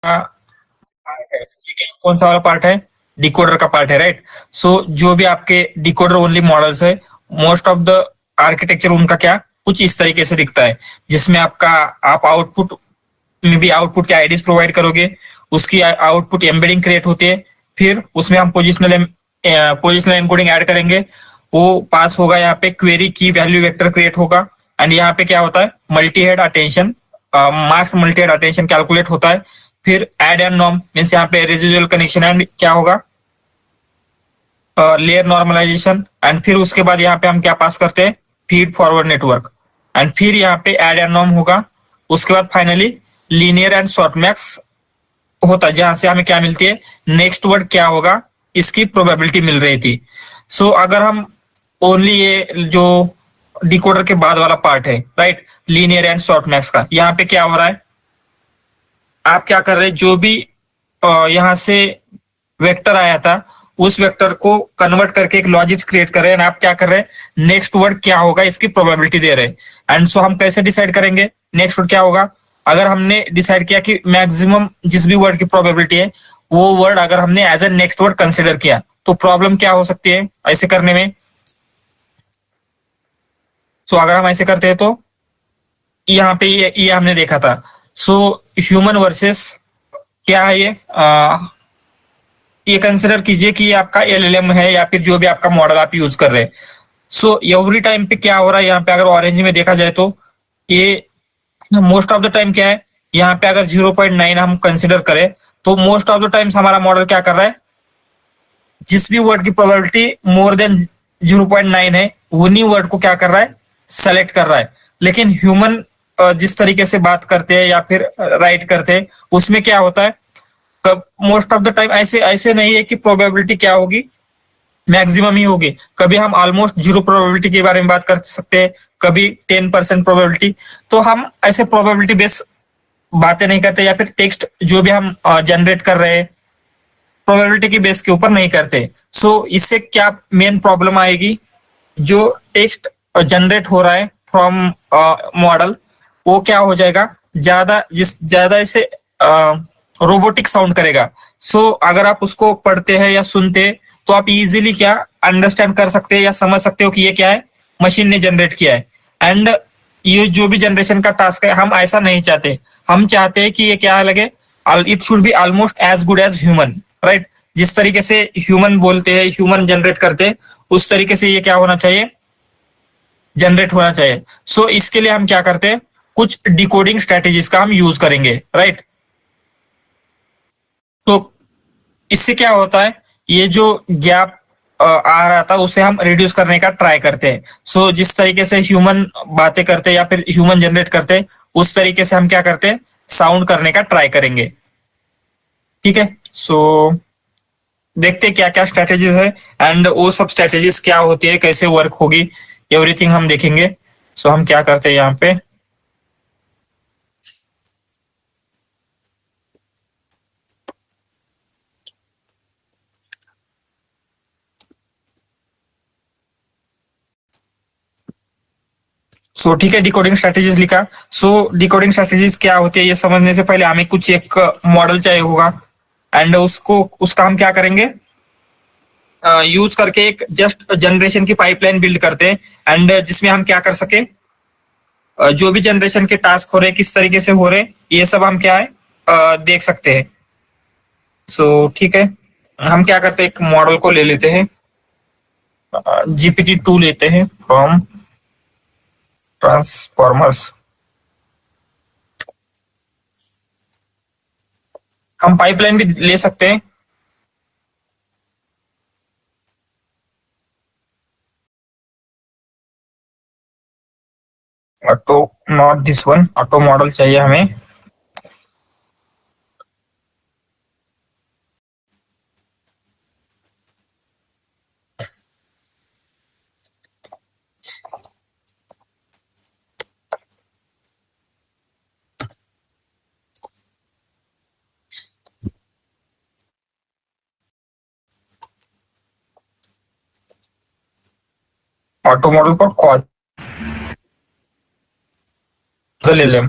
Part है, ठीक है। कौन सा वाला पार्ट है? डिकोडर का पार्ट है, राइट। सो जो भी आपके डिकोडर ओनली मॉडल्स है, मोस्ट ऑफ द आर्किटेक्चर उनका क्या कुछ इस तरीके से दिखता है, जिसमें आपका आप आउटपुट में भी आउटपुट के आईडीज प्रोवाइड करोगे, उसकी आउटपुट एम्बेडिंग क्रिएट होती है, फिर उसमें हम पोजिशनल एनकोडिंग ऐड करेंगे, वो पास होगा, यहाँ पे क्वेरी की वैल्यू वेक्टर क्रिएट होगा। एंड यहाँ पे क्या होता है, multi head attention, mask multi head attention calculate होता है। फिर एड एंड नॉर्म मीन्स यहाँ पे रेजिडुअल कनेक्शन एंड क्या होगा, लेयर नॉर्मलाइजेशन। एंड फिर उसके बाद यहाँ पे हम क्या पास करते हैं, फीड फॉरवर्ड नेटवर्क। एंड फिर यहाँ पे एड एंड नॉर्म होगा। उसके बाद finally linear and short max होता है, जहां से हमें क्या मिलती है, नेक्स्ट वर्ड क्या होगा इसकी प्रोबेबिलिटी मिल रही थी। सो अगर हम ओनली ये जो डिकोडर के बाद वाला पार्ट है, right, linear and short max का, यहाँ पे क्या हो रहा है, आप क्या कर रहे हैं, जो भी यहाँ से वेक्टर आया था उस वेक्टर को कन्वर्ट करके एक लॉजिक क्रिएट कर रहे हैं। आप क्या कर रहे हैं, नेक्स्ट वर्ड क्या होगा इसकी प्रोबेबिलिटी दे रहे हैं। एंड सो हम कैसे डिसाइड करेंगे नेक्स्ट वर्ड क्या होगा? अगर हमने डिसाइड किया कि मैक्सिमम जिस भी वर्ड की प्रोबेबिलिटी है वो वर्ड अगर हमने as a next word consider किया, तो प्रॉब्लम क्या हो सकती है ऐसे करने में? सो अगर हम ऐसे करते हैं तो यहाँ पे ये हमने देखा था। सो ह्यूमन वर्सेस क्या है ये कंसिडर कीजिए कि ये आपका एलएलएम है या फिर जो भी आपका मॉडल आप यूज कर रहे हैं। सो एवरी टाइम पे क्या हो रहा है, यहाँ पे अगर ऑरेंज में देखा जाए तो ये मोस्ट ऑफ द टाइम क्या है, यहाँ पे अगर 0.9 हम कंसिडर करें तो मोस्ट ऑफ द टाइम्स हमारा मॉडल क्या कर रहा है, जिस भी वर्ड की प्रोबेबिलिटी मोर देन 0.9 है उन्हीं वर्ड को क्या कर रहा है, सेलेक्ट कर रहा है। लेकिन ह्यूमन जिस तरीके से बात करते हैं या फिर राइट करते हैं उसमें क्या होता है, मोस्ट ऑफ द टाइम ऐसे ऐसे नहीं है कि प्रोबेबिलिटी क्या होगी, मैक्सिमम ही होगी। कभी हम ऑलमोस्ट जीरो प्रोबेबिलिटी के बारे में बात कर सकते हैं, कभी 10% प्रोबेबिलिटी। तो हम ऐसे प्रोबेबिलिटी बेस बातें नहीं करते, या फिर टेक्स्ट जो भी हम जनरेट कर रहे हैं प्रोबेबिलिटी की बेस के ऊपर नहीं करते। सो इससे क्या मेन प्रॉब्लम आएगी, जो टेक्स्ट जनरेट हो रहा है फ्रॉम मॉडल वो क्या हो जाएगा, ज्यादा इसे रोबोटिक साउंड करेगा। सो अगर आप उसको पढ़ते हैं या सुनते हैं तो आप इजीली क्या अंडरस्टैंड कर सकते हैं या समझ सकते हो कि ये क्या है, मशीन ने जनरेट किया है। एंड ये जो भी जनरेशन का टास्क है हम ऐसा नहीं चाहते, हम चाहते हैं कि ये क्या लगे, it should be almost as good as human, right. जिस तरीके से ह्यूमन बोलते हैं, ह्यूमन जनरेट करते हैं, उस तरीके से ये क्या होना चाहिए, जनरेट होना चाहिए। सो इसके लिए हम क्या करते हैं, कुछ डिकोडिंग स्ट्रेटेजीज का हम यूज करेंगे, राइट। तो इससे क्या होता है, ये जो गैप आ रहा था उसे हम रिड्यूस करने का ट्राई करते हैं। सो जिस तरीके से ह्यूमन बातें करते हैं या फिर ह्यूमन जनरेट करते हैं उस तरीके से हम क्या करते हैं, साउंड करने का ट्राई करेंगे, ठीक है। सो देखते हैं क्या क्या स्ट्रेटेजीज है एंड वो सब स्ट्रेटेजीज क्या होती है, कैसे वर्क होगी, एवरीथिंग हम देखेंगे। सो हम क्या करते हैं यहाँ पे, सो ठीक है, डिकोडिंग स्ट्रेटेजीज लिखा। सो डिकोडिंग स्ट्रेटेजीज क्या होती है ये समझने से पहले हमें कुछ एक मॉडल चाहिए होगा। एंड उसका हम क्या करेंगे, यूज करके एक जस्ट जनरेशन की पाइपलाइन बिल्ड करते हैं। एंड जिसमें हम क्या कर सके, जो भी जनरेशन के टास्क हो रहे हैं किस तरीके से हो रहे हैं ये सब हम क्या है देख सकते हैं। सो ठीक है, हम क्या करते हैं, एक मॉडल को ले लेते हैं, GPT-2 लेते हैं फ्रॉम ट्रांसफॉर्मर्स। हम पाइपलाइन भी ले सकते हैं। Auto, not this one, auto model चाहिए हमें। ऑटो मॉडल पर कौन सा ले लें?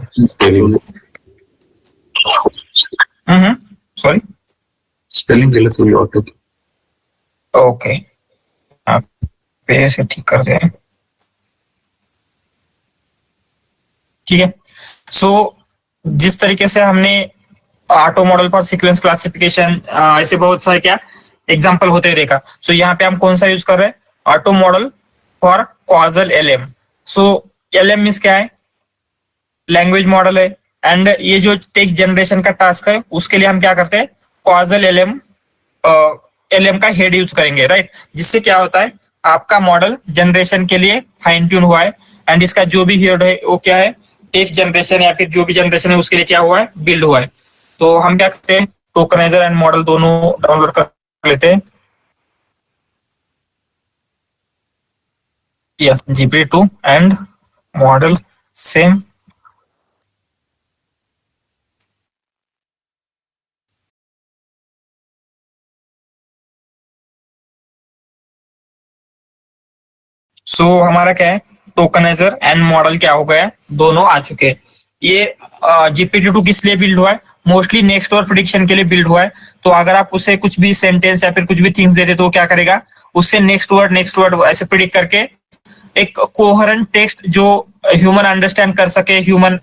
सॉरी, स्पेलिंग गलत हुई ऑटो की। ओके, आप पे से ठीक करते हैं। ठीक है, सो जिस तरीके से हमने ऑटो मॉडल पर सीक्वेंस क्लासिफिकेशन ऐसे बहुत सारे क्या एग्जांपल होते हुए देखा। सो यहाँ पे हम कौन सा यूज कर रहे हैं, auto model for causal LM. So LM means क्या है, लैंग्वेज मॉडल है। एंड ये जो टेक्स्ट जनरेशन का टास्क है उसके लिए हम क्या करते हैं, कॉजल एलएम एलएम का हेड यूज करेंगे, राइट। जिससे क्या होता है, आपका मॉडल जनरेशन के लिए फाइन ट्यून हुआ है एंड इसका जो भी हेड है वो क्या है, टेक्स्ट जनरेशन या फिर जो भी जनरेशन है उसके लिए क्या हुआ है, बिल्ड हुआ है। तो हम क्या करते हैं, टोकनाइजर एंड मॉडल दोनों डाउनलोड कर लेते हैं, या GPT-2 एंड मॉडल सेम। सो हमारा क्या है, टोकनाइजर एंड मॉडल क्या हो गया है, दोनों आ चुके हैं। ये GPT-2 किस लिए बिल्ड हुआ है, मोस्टली नेक्स्ट और प्रिडिक्शन के लिए बिल्ड हुआ है। तो अगर आप उसे कुछ भी सेंटेंस या फिर कुछ भी थिंग्स देते तो वो क्या करेगा, उससे नेक्स्ट वर्ड ऐसे प्रिडिक्ट करके एक कोहरेंट टेक्स्ट जो ह्यूमन अंडरस्टैंड कर सके, ह्यूमन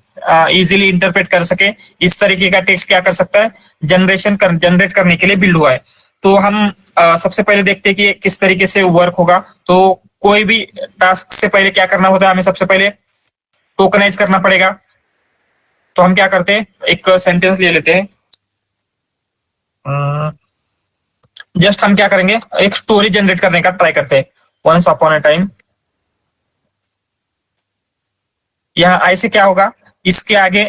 इजीली इंटरप्रेट कर सके, इस तरीके का टेक्स्ट क्या कर सकता है, जनरेट करने के लिए बिल्ड हुआ है। तो हम सबसे पहले देखते हैं कि किस तरीके से वर्क होगा। तो कोई भी टास्क से पहले क्या करना होता है, हमें सबसे पहले टोकनाइज करना पड़ेगा। तो हम क्या करते हैं, एक सेंटेंस ले लेते हैं। जस्ट हम क्या करेंगे, एक स्टोरी जनरेट करने का ट्राई करते हैं। वंस अपॉन अ टाइम, यहाँ ऐसे क्या होगा, इसके आगे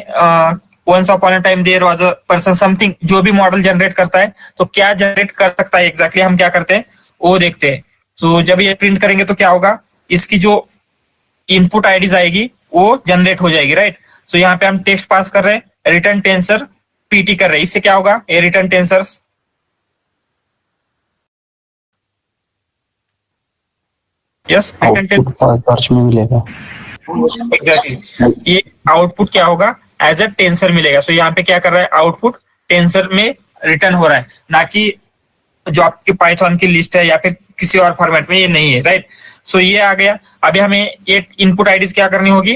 once upon a time there was a person something, जो भी मॉडल जनरेट करता है तो क्या जनरेट कर सकता है एग्जैक्टली हम क्या करते हैं वो देखते हैं। सो जब ये प्रिंट करेंगे तो क्या होगा, इसकी जो इनपुट आईडीज आएगी वो जनरेट हो जाएगी, राइट। सो यहाँ पे हम टेक्स्ट पास कर रहे हैं, रिटर्न टेंसर पीटी कर रहे हैं। इससे क्या होगा, ये रिटर्न टेंसर्स यस सर्च में मिलेगा एग्जैक्टली। ये आउटपुट क्या होगा, एज अ टेंसर मिलेगा। सो यहाँ पे क्या कर रहा है, आउटपुट टेंसर में रिटर्न हो रहा है, ना कि जो आपकी पाइथन की लिस्ट है या फिर किसी और फॉर्मेट में, ये नहीं है, राइट। सो ये आ गया। अभी हमें ये इनपुट आईडीज क्या करनी होगी,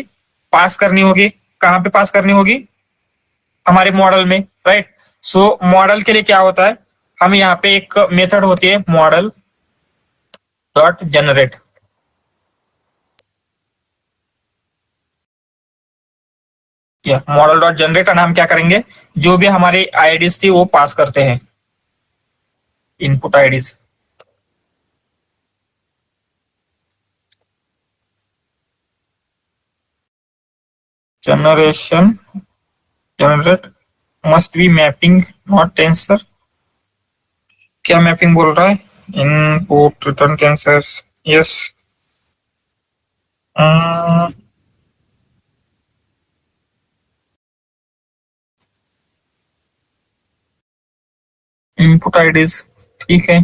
पास करनी होगी। कहाँ पे पास करनी होगी, हमारे मॉडल में, राइट। सो मॉडल के लिए क्या होता है, हम यहाँ पे एक मेथड होती है मॉडल डॉट जनरेट। या मॉडल डॉट जनरेट, और हम क्या करेंगे, जो भी हमारी आईडीज थी वो पास करते हैं, input IDs. Generation generate must be mapping not tensor. क्या मैपिंग बोल रहा है, input return tensors, yes. Input IDs, ठीक है।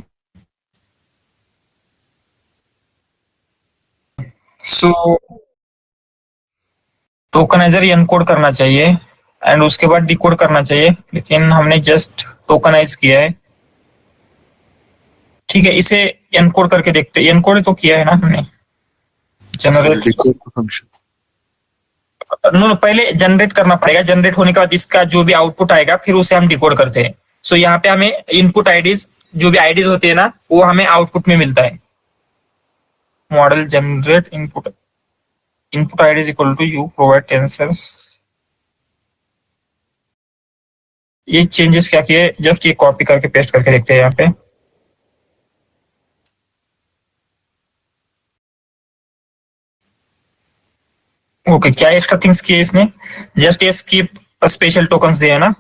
सो टोकनाइजर एनकोड करना चाहिए एंड उसके बाद डिकोड करना चाहिए, लेकिन हमने जस्ट टोकनाइज किया है। ठीक है, इसे एनकोड करके देखते हैं। एनकोड तो किया है ना हमने, जनरेट। नो, पहले जनरेट करना पड़ेगा। जनरेट होने के बाद इसका जो भी आउटपुट आएगा फिर उसे हम डिकोड करते हैं। सो यहाँ पे हमें इनपुट आईडीज, जो भी आईडीज होती है ना, वो हमें आउटपुट में मिलता है। Model generate input ID is equal to you provide tensors. ये चेंजेस क्या किए, जस्ट ये कॉपी करके पेस्ट करके देखते हैं यहाँ पे। ओके, क्या एक्स्ट्रा थिंग्स किए इसने, जस्ट ये स्किप स्पेशल टोकन्स दिए ना।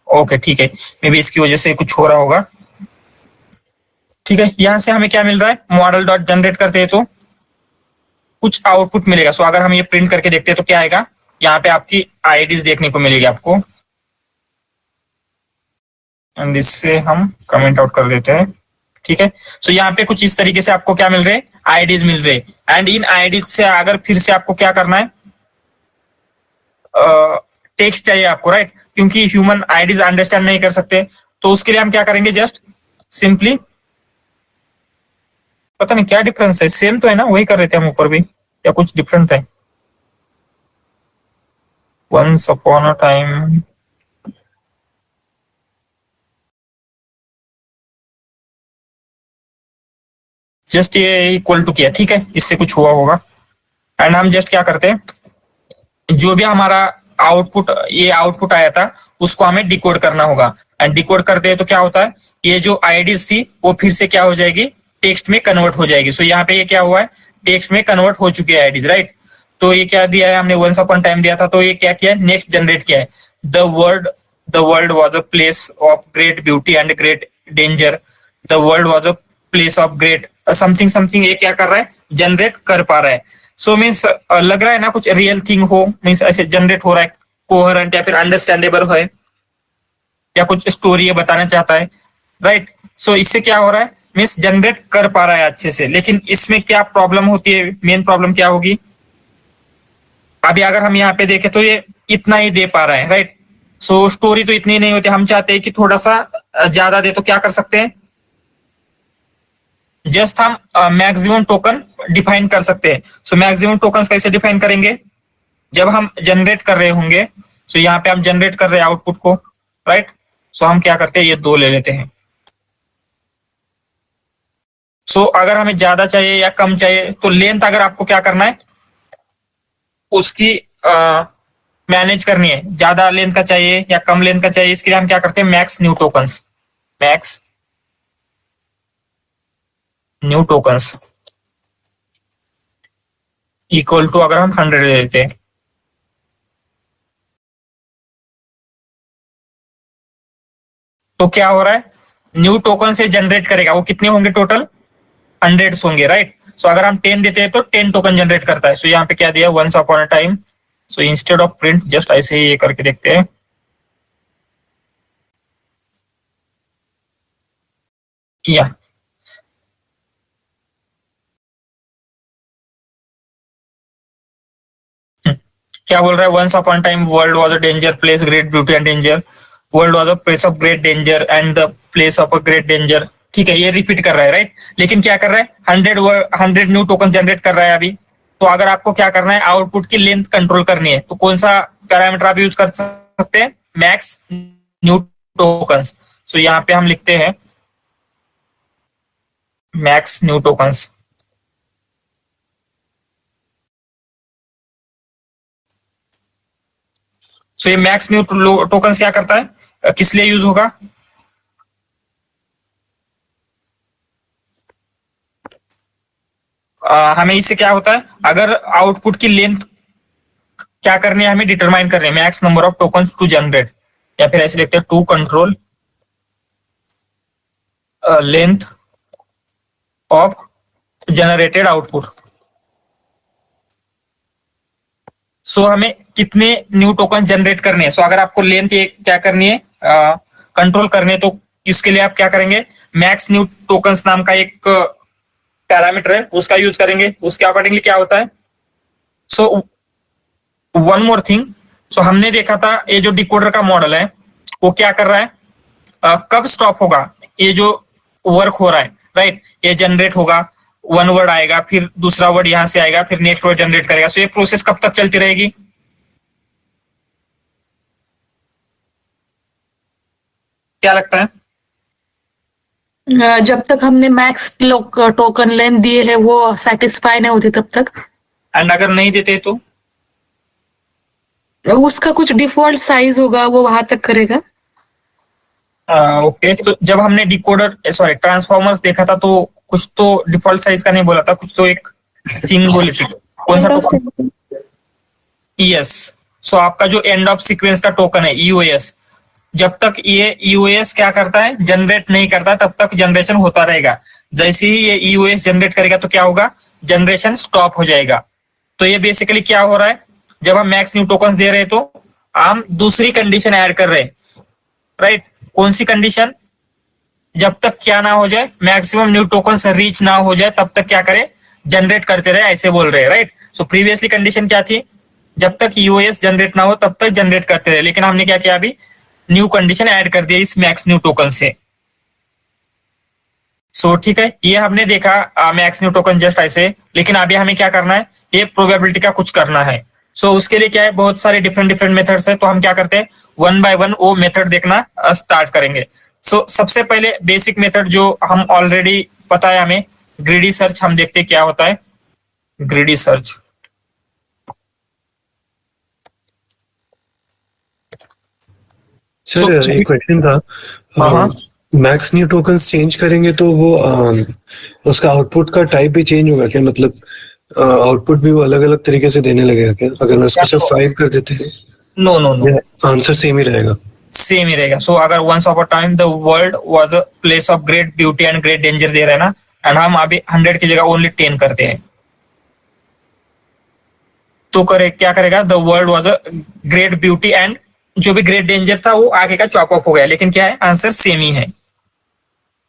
ओके ठीक है, मे बी इसकी वजह से कुछ हो रहा होगा। ठीक है, यहां से हमें क्या मिल रहा है, मॉडल डॉट जनरेट करते हैं तो कुछ आउटपुट मिलेगा। सो अगर हम ये प्रिंट करके देखते हैं तो क्या आएगा, यहाँ पे आपकी आईडीज देखने को मिलेगी आपको, एंड इससे हम कमेंट आउट कर देते हैं। ठीक है, सो यहाँ पे कुछ इस तरीके से आपको क्या मिल रहे, आईडीज मिल रहे। एंड इन आईडीज से अगर फिर से आपको क्या करना है, टेक्स्ट चाहिए आपको, राइट। क्योंकि ह्यूमन आईडीज अंडरस्टैंड नहीं कर सकते, तो उसके लिए हम क्या करेंगे, जस्ट सिंपली, पता नहीं क्या डिफरेंस है, सेम तो है ना, वही कर रहे थे हम ऊपर भी, या कुछ डिफरेंट है। Once upon a time, just ये इक्वल टू किया, ठीक है, इससे कुछ हुआ होगा। एंड हम जस्ट क्या करते हैं, जो भी हमारा आउटपुट, ये आउटपुट आया था, उसको हमें डिकोड करना होगा। एंड डिकोड करते हैं तो क्या होता है, ये जो आईडीज थी वो फिर से क्या हो जाएगी, टेक्स्ट में कन्वर्ट हो जाएगी। सो यहाँ पे ये क्या हुआ है, टेक्स्ट में कन्वर्ट हो चुकी है आईडीज, राइट। तो ये क्या दिया है हमने, वंस अपॉन टाइम दिया था, तो ये क्या किया है, नेक्स्ट जनरेट किया है, the world was a place of great beauty and great danger, the world was a place of great something something, ये क्या कर रहा है, जनरेट कर पा रहा है। सो मीन्स लग रहा है ना कुछ रियल थिंग हो, मीन्स ऐसे जनरेट हो रहा है, कोहेरेंट या फिर अंडरस्टैंडेबल है, या कुछ स्टोरी ये बताना चाहता है, राइट। सो इससे क्या हो रहा है, मीन्स जनरेट कर पा रहा है अच्छे से। लेकिन इसमें क्या प्रॉब्लम होती है, मेन प्रॉब्लम क्या होगी, अभी अगर हम यहाँ पे देखें तो ये इतना ही दे पा रहा है, राइट। सो स्टोरी तो इतनी नहीं होती, हम चाहते हैं कि थोड़ा सा ज्यादा दे, तो क्या कर सकते हैं, जस्ट हम मैक्सिमम टोकन डिफाइन कर सकते हैं। सो मैक्सिमम टोकन कैसे डिफाइन करेंगे, जब हम जनरेट कर रहे होंगे, सो यहाँ पे हम जनरेट कर रहे हैं आउटपुट को, राइट। सो हम क्या करते हैं, ये 2 ले लेते हैं। सो अगर हमें ज्यादा चाहिए या कम चाहिए, तो लेंथ अगर आपको क्या करना है, उसकी मैनेज करनी है, ज्यादा लेंथ का चाहिए या कम लेंथ का चाहिए, इसके लिए हम क्या करते हैं, max new tokens, max new tokens equal to, अगर हम 100 दे देते हैं, तो क्या हो रहा है, न्यू टोकन से जनरेट करेगा, वो कितने होंगे टोटल, 100 होंगे, राइट। सो अगर हम 10 देते हैं तो 10 टोकन जनरेट करता है। सो यहाँ पे क्या दिया, once upon a time, so instead of print, just ऐसे ही ये करके देखते हैं, या क्या बोल रहा है, once upon time world was a danger place, great beauty and danger, world was a place of great danger and the place of a great danger, ठीक है, ये रिपीट कर रहा है, राइट। लेकिन क्या कर रहा है, 100 न्यू टोकन जनरेट कर रहा है अभी। तो अगर आपको क्या करना है, आउटपुट की लेंथ कंट्रोल करनी है, तो कौन सा पैरामीटर आप यूज कर सकते हैं, मैक्स न्यू टोकन्स। सो यहाँ पे हम लिखते हैं मैक्स न्यू टोकन्स। सो ये मैक्स न्यू टोकन्स क्या करता है, किस लिए यूज होगा, हमें इससे क्या होता है, अगर आउटपुट की लेंथ क्या करनी है, हमें डिटरमाइन करनी है, max number of tokens to generate, या फिर ऐसे लिखते हैं to control length of generated output. So हमें कितने न्यू टोकन जनरेट करने हैं, सो अगर आपको लेंथ क्या करनी है, कंट्रोल करने है, तो इसके लिए आप क्या करेंगे, मैक्स न्यू टोकन्स नाम का एक पैरामीटर है, उसका यूज करेंगे। उसके अकॉर्डिंगली क्या होता है, सो वन मोर थिंग, सो हमने देखा था ये जो डिकोडर का मॉडल है वो क्या कर रहा है, कब स्टॉप होगा, ये जो वर्क हो रहा है, राइट, ये जनरेट होगा, वन वर्ड आएगा, फिर दूसरा वर्ड यहां से आएगा, फिर नेक्स्ट वर्ड जनरेट करेगा। सो ये प्रोसेस कब तक चलती रहेगी, क्या लगता है, जब तक हमने मैक्स टोकन लेंथ दिए है वो सेटिस्फाई नहीं होती तब तक। एंड अगर नहीं देते तो उसका कुछ डिफॉल्ट साइज होगा, वो वहां तक करेगा। ओके, तो जब हमने डिकोडर सॉरी ट्रांसफॉर्मर्स देखा था, तो कुछ तो डिफॉल्ट साइज का नहीं बोला था, कुछ तो एक थिंग बोली थी, कौन सा टोकन, ईएस। सो आपका जो एंड ऑफ सीक्वेंस का टोकन है ईओएस, जब तक ये ईओएस क्या करता है, जनरेट नहीं करता, तब तक जनरेशन होता रहेगा। जैसे ही ये ईओएस जनरेट करेगा तो क्या होगा, जनरेशन स्टॉप हो जाएगा। तो ये बेसिकली क्या हो रहा है, जब हम मैक्स न्यू टोकन दे रहे हैं तो हम दूसरी कंडीशन ऐड कर रहे हैं, राइट। कौन सी कंडीशन, जब तक क्या ना हो जाए, मैक्सिमम न्यू टोकन रीच ना हो जाए, तब तक क्या करे, जनरेट करते रहे, ऐसे बोल रहे हैं, राइट। सो प्रीवियसली कंडीशन क्या थी, जब तक यूएस जनरेट ना हो तब तक जनरेट करते रहे, लेकिन हमने क्या किया, अभी न्यू कंडीशन ऐड कर दिया इस मैक्स न्यू टोकन से। सो ठीक है, ये हमने देखा मैक्स न्यू टोकन जस्ट ऐसे, लेकिन अभी हमें क्या करना है, ये प्रोबेबिलिटी का कुछ करना है। सो उसके लिए क्या है, बहुत सारे डिफरेंट डिफरेंट मेथड्स है, तो हम क्या करते हैं, वन बाय वन वो मेथड देखना स्टार्ट करेंगे। सो सबसे पहले बेसिक मेथड जो हम ऑलरेडी पता है हमें, ग्रीडी सर्च, हम देखते हैं क्या होता है ग्रीडी सर्च। सर एक क्वेश्चन था, हाँ। मैक्स न्यू टोकन्स चेंज करेंगे तो वो उसका आउटपुट का टाइप भी चेंज होगा क्या? मतलब आउटपुट भी वो अलग अलग तरीके से देने लगेगा क्या अगर मैं उसको सिर्फ 5 कर देते हैं? No no no, answer same ही रहेगा? सेम ही रहेगा। सो अगर once of a time the world was a place of great beauty and great danger दे रहे हैं ना, एंड हम अभी 100 की जगह ओनली 10 करते हैं, तो क्या करेगा, the world was a great beauty and जो भी ग्रेट डेंजर था वो आगे का चॉप ऑफ हो गया, लेकिन क्या है, आंसर सेम ही है,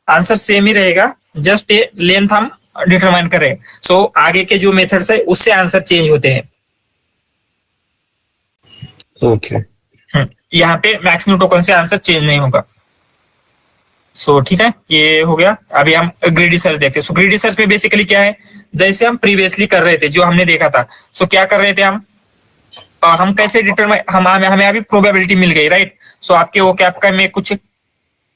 आंसर सेम ही रहेगा, जस्ट ये लेंथ हम डिटरमाइन करें। सो आगे के जो मेथड्स है उससे आंसर चेंज होते हैं। ओके, यहाँ पे मैक्स न्यू टोकन से आंसर चेंज नहीं होगा। सो ठीक है, ये हो गया। अभी हम ग्रीडी सर्च देखते हैं। सो ग्रीडी सर्च में बेसिकली क्या है, जैसे हम प्रीवियसली कर रहे थे, जो हमने देखा था। सो क्या कर रहे थे हम कैसे डिटरमाइन, हमें अभी प्रोबेबिलिटी मिल गई, राइट। सो आपके वो क्या में कुछ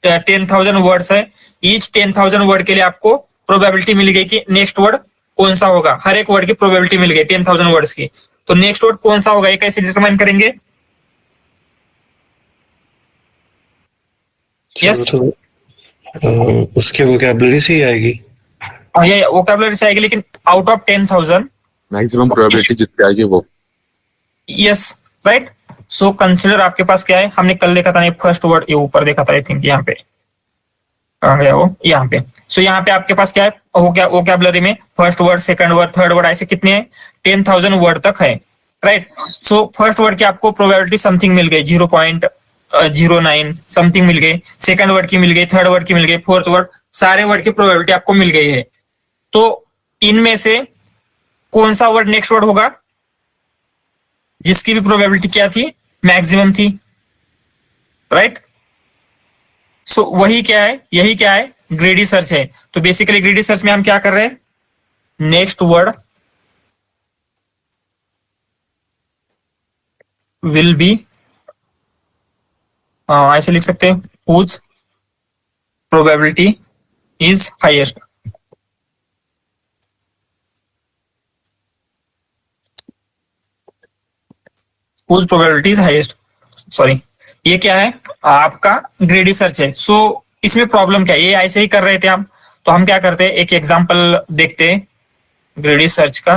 10,000 वर्ड्स है, ईच 10,000 वर्ड के लिए आपको प्रोबेबिलिटी मिल गई कि नेक्स्ट वर्ड कौन सा होगा, हर एक वर्ड की प्रोबेबिलिटी मिल गई 10,000 वर्ड्स की, तो नेक्स्ट वर्ड कौन सा होगा ये कैसे डिटरमाइन करेंगे? यस, तो उसके वोकैबुलरी से ही आएगी? ये वोकैबुलरी से आएगी, लेकिन आउट ऑफ 10,000 मैक्सिमम प्रोबेबिलिटी जितनी आएगी वो। Yes, right. सो कंसिडर आपके पास क्या है, हमने कल देखा था, फर्स्ट वर्ड ये ऊपर देखा था, आई थिंक यहाँ पे कहाँ गया वो, यहाँ पे। सो यहाँ पे आपके पास क्या है, वोकैबुलरी में first word, second word, third word, ऐसे कितने हैं, 10,000 वर्ड तक है, राइट। सो फर्स्ट वर्ड की आपको प्रोबेबिलिटी समथिंग मिल गई 0.09 समथिंग मिल गई, सेकंड वर्ड की मिल गई, थर्ड वर्ड की मिल गई, फोर्थ वर्ड, सारे वर्ड की प्रोबेबिलिटी आपको मिल गई है। तो इनमें से कौन सा वर्ड नेक्स्ट वर्ड होगा जिसकी भी प्रोबेबिलिटी क्या थी, मैक्सिमम थी, राइट। सो वही क्या है, यही क्या है, ग्रीडी सर्च है। तो बेसिकली ग्रीडी सर्च में हम क्या कर रहे हैं, नेक्स्ट वर्ड विल बी, ऐसे लिख सकते हैं, whose probability is highest. Whose probability is highest, sorry, ये क्या है, आपका ग्रीडी सर्च है। सो इसमें प्रॉब्लम क्या है, ये ऐसे ही कर रहे थे हम, तो हम क्या करते हैं, एक एग्जांपल देखते हैं ग्रीडी सर्च का।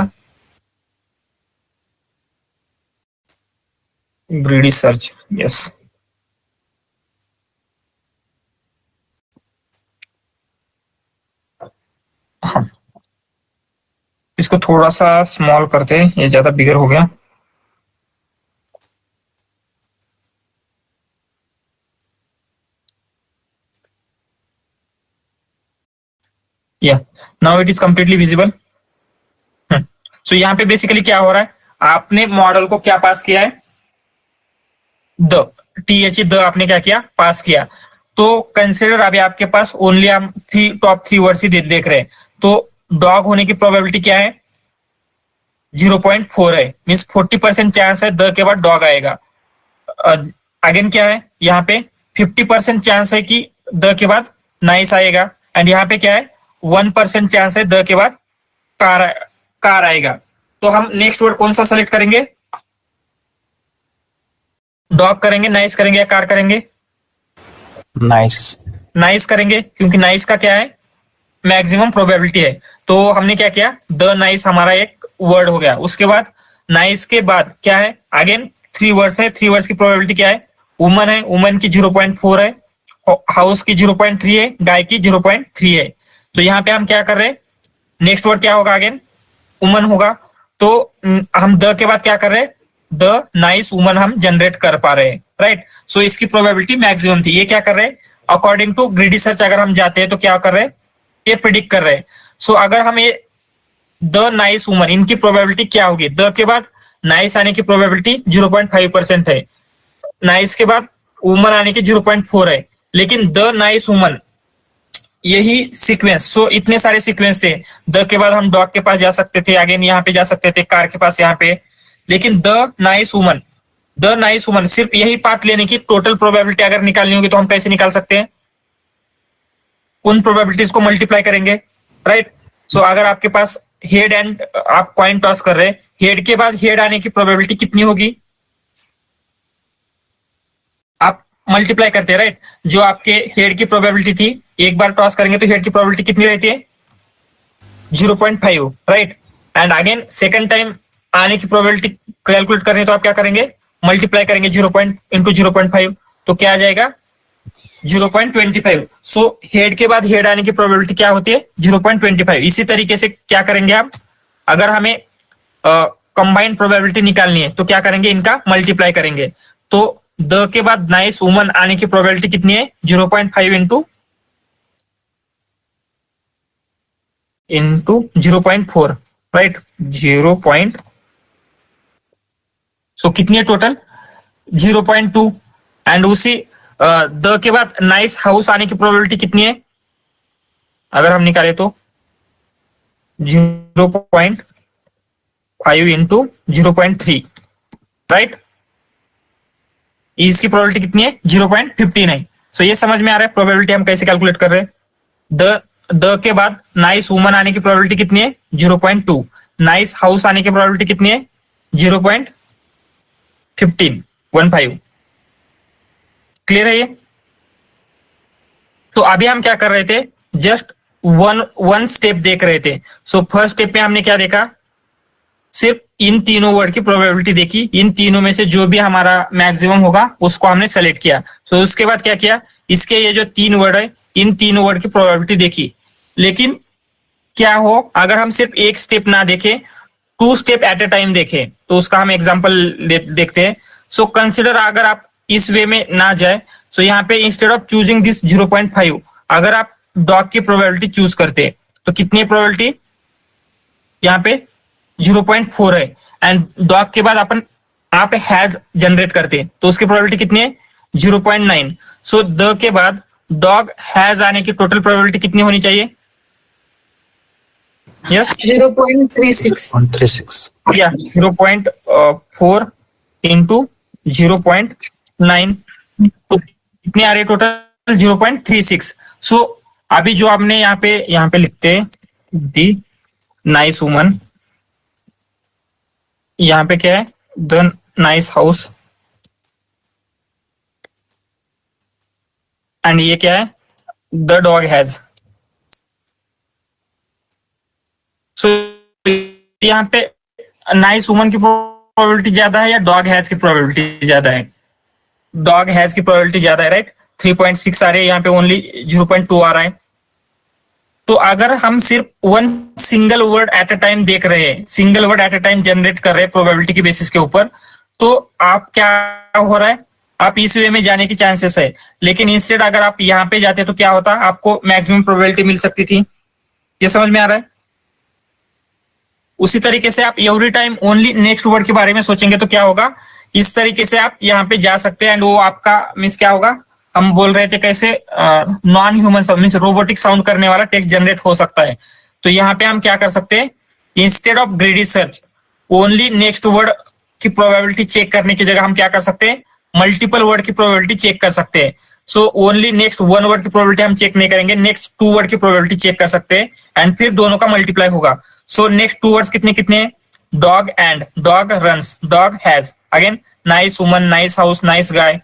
ग्रीडी सर्च, यस, हाँ, इसको थोड़ा सा स्मॉल करते हैं, ये ज्यादा बिगर हो गया। या now it is completely visible. So यहाँ पे बेसिकली क्या हो रहा है, आपने मॉडल को क्या पास किया है, द TH द आपने क्या किया, पास किया। तो कंसिडर अभी आपके पास ओनली हम टॉप 3 वर्ड्स ही देख रहे हैं, तो डॉग होने की प्रोबेबिलिटी क्या है, 0.4 है, मीन्स 40% चांस है द के बाद डॉग आएगा। अगेन क्या है, यहाँ पे 50% चांस है कि द के बाद नाइस आएगा, एंड यहाँ पे क्या है, 1% चांस है द के बाद कार आएगा। तो हम नेक्स्ट वर्ड कौन सा सेलेक्ट करेंगे, डॉग करेंगे, नाइस करेंगे या कार करेंगे? नाइस। नाइस करेंगे, क्योंकि नाइस का क्या है, मैक्सिमम प्रोबेबिलिटी है। तो हमने क्या किया, द नाइस हमारा एक वर्ड हो गया। उसके बाद नाइस के बाद क्या है, अगेन 3 वर्ड्स है, 3 वर्ड्स की प्रोबेबिलिटी क्या है, वुमन है, वुमन की 0.4 है, हाउस की 0.3 है, गाय की 0.3 है। तो यहाँ पे हम क्या कर रहे हैं, नेक्स्ट वर्ड क्या होगा, अगेन वुमन होगा। तो हम द के बाद क्या कर रहे हैं, द नाइस वुमन हम जनरेट कर पा रहे हैं, राइट। सो इसकी प्रोबेबिलिटी मैक्सिमम थी। ये क्या कर रहे हैं, अकॉर्डिंग टू ग्रीडी सर्च अगर हम जाते हैं तो क्या कर रहे हैं, ये प्रिडिक्ट कर रहे हैं। सो अगर हम ये द नाइस वुमन, इनकी प्रोबेबिलिटी क्या होगी, द के बाद नाइस आने की प्रोबेबिलिटी 0.5% है, नाइस के बाद वुमन आने की 0.4 है, लेकिन द नाइस वुमन यही सीक्वेंस, सो इतने सारे सीक्वेंस थे, द के बाद हम डॉग के पास जा सकते थे, अगेन यहाँ पे जा सकते थे, कार के पास यहाँ पे, लेकिन द नाइस वुमन सिर्फ यही पाथ लेने की टोटल प्रोबेबिलिटी अगर निकालनी होगी तो हम कैसे निकाल सकते हैं, उन प्रोबेबिलिटीज को मल्टीप्लाई करेंगे, राइट। सो अगर आपके पास हेड एंड आप कॉइन टॉस कर रहे हैं, हेड के बाद हेड आने की प्रोबेबिलिटी कितनी होगी, आप मल्टीप्लाई करते हैं, राइट। जो आपके हेड की प्रोबेबिलिटी थी, एक बार टॉस करेंगे तो हेड की प्रोबेबिलिटी कितनी रहती है, 0.5, right. And again second time आने की प्रोबेबिलिटी कैलकुलेट करनी है तो आप क्या करेंगे, मल्टीप्लाई करेंगे 0.5, तो क्या आ जाएगा 0.25। सो हेड के बाद हेड आने की प्रोबेबिलिटी क्या होती है, 0.25। इसी तरीके से क्या करेंगे आप, अगर हमें कंबाइंड प्रोबेबिलिटी निकालनी है तो क्या करेंगे, इनका मल्टीप्लाई करेंगे, तो द के बाद नाइस वुमन आने की प्रोबेबिलिटी कितनी है, 0.5 इंटू 0.4, राइट, 0. सो कितनी है टोटल, 0.2। एंड उसी द के बाद नाइस हाउस आने की प्रोबेबिलिटी कितनी है, अगर हम निकाले तो 0.5 इंटू 0.3, राइट। इसकी प्रोबेबिलिटी कितनी है, 0.59। सो ये समझ में आ रहा है प्रोबेबिलिटी हम कैसे कैलकुलेट कर रहे हैं। द के बाद नाइस वुमन आने की प्रोबेबिलिटी कितनी है, 0.2। नाइस हाउस आने की प्रोबेबिलिटी कितनी है, 0.15। क्लियर है ये। तो अभी हम क्या कर रहे थे, जस्ट वन स्टेप देख रहे थे। सो फर्स्ट स्टेप में हमने क्या देखा, सिर्फ इन तीनों वर्ड की प्रोबेबिलिटी देखी, इन तीनों में से जो भी हमारा मैक्सिमम होगा उसको हमने सेलेक्ट किया। सो उसके बाद क्या किया, इसके ये जो 3 वर्ड है, इन तीनों वर्ड की प्रोबेबिलिटी देखी। लेकिन क्या हो अगर हम सिर्फ एक स्टेप ना देखें, 2 स्टेप एट ए टाइम देखें, तो उसका हम एग्जांपल देखते हैं। सो कंसिडर अगर आप इस वे में ना जाए, सो यहाँ पे इंस्टेड ऑफ चूजिंग दिस 0.5, अगर आप डॉग की प्रोबेबिलिटी चूज करते तो कितनी प्रोबेबिलिटी, यहाँ पे 0.4 है, एंड डॉग के बाद आप हैज जनरेट करते तो उसकी प्रोबेबिलिटी कितनी है, 0.9। सो द के बाद डॉग हैज आने की टोटल प्रोबेबिलिटी कितनी होनी चाहिए, यस 0.36 या 0.4 इंटू 0.9, तो कितने आ रहे टोटल, 0.36। सो अभी जो आपने यहाँ पे लिखते हैं दी नाइस वुमन, यहाँ पे क्या है, द नाइस हाउस, एंड ये क्या है, द डॉग हैज। सो यहाँ पे नाइस वुमन की प्रोबेबिलिटी ज्यादा है या डॉग हैज की प्रोबेबिलिटी ज्यादा है, डॉग हैज की प्रोबेबिलिटी ज्यादा है, राइट। 3.6 आ रही है, यहाँ पे ओनली 0.2 आ रहा है। तो अगर हम सिर्फ one single word at a time देख रहे हैं, single word at a time generate कर रहे हैं प्रोबेबिलिटी के बेसिस के ऊपर, तो आप क्या हो रहा है, आप इस वे में जाने की चांसेस है। लेकिन इंस्टेड अगर आप यहाँ पे जाते तो क्या होता, आपको मैक्सिमम प्रोबेबिलिटी मिल सकती थी। ये समझ में आ रहा है। उसी तरीके से आप every time only next word के बारे में सोचेंगे तो क्या होगा, इस तरीके से आप यहाँ पे जा सकते हैं, एंड वो आपका मीन्स क्या होगा, हम बोल रहे थे कैसे non human sound means robotic sound करने वाला टेक्स्ट जनरेट हो सकता है। तो यहाँ पे हम क्या कर सकते हैं, instead of greedy search only next word की प्रोबेबिलिटी चेक करने की जगह हम क्या कर सकते हैं, मल्टीपल वर्ड की प्रोबेबिलिटी चेक कर सकते हैं। सो ओनली नेक्स्ट 1 वर्ड की प्रोबेबिलिटी हम चेक नहीं करेंगे, नेक्स्ट 2 वर्ड की प्रोबेबिलिटी चेक कर सकते हैं, एंड फिर दोनों का मल्टीप्लाई होगा। सो नेक्स्ट 2 वर्ड्स कितने कितने, dog and dog runs, dog has, again nice woman, nice house, nice guy,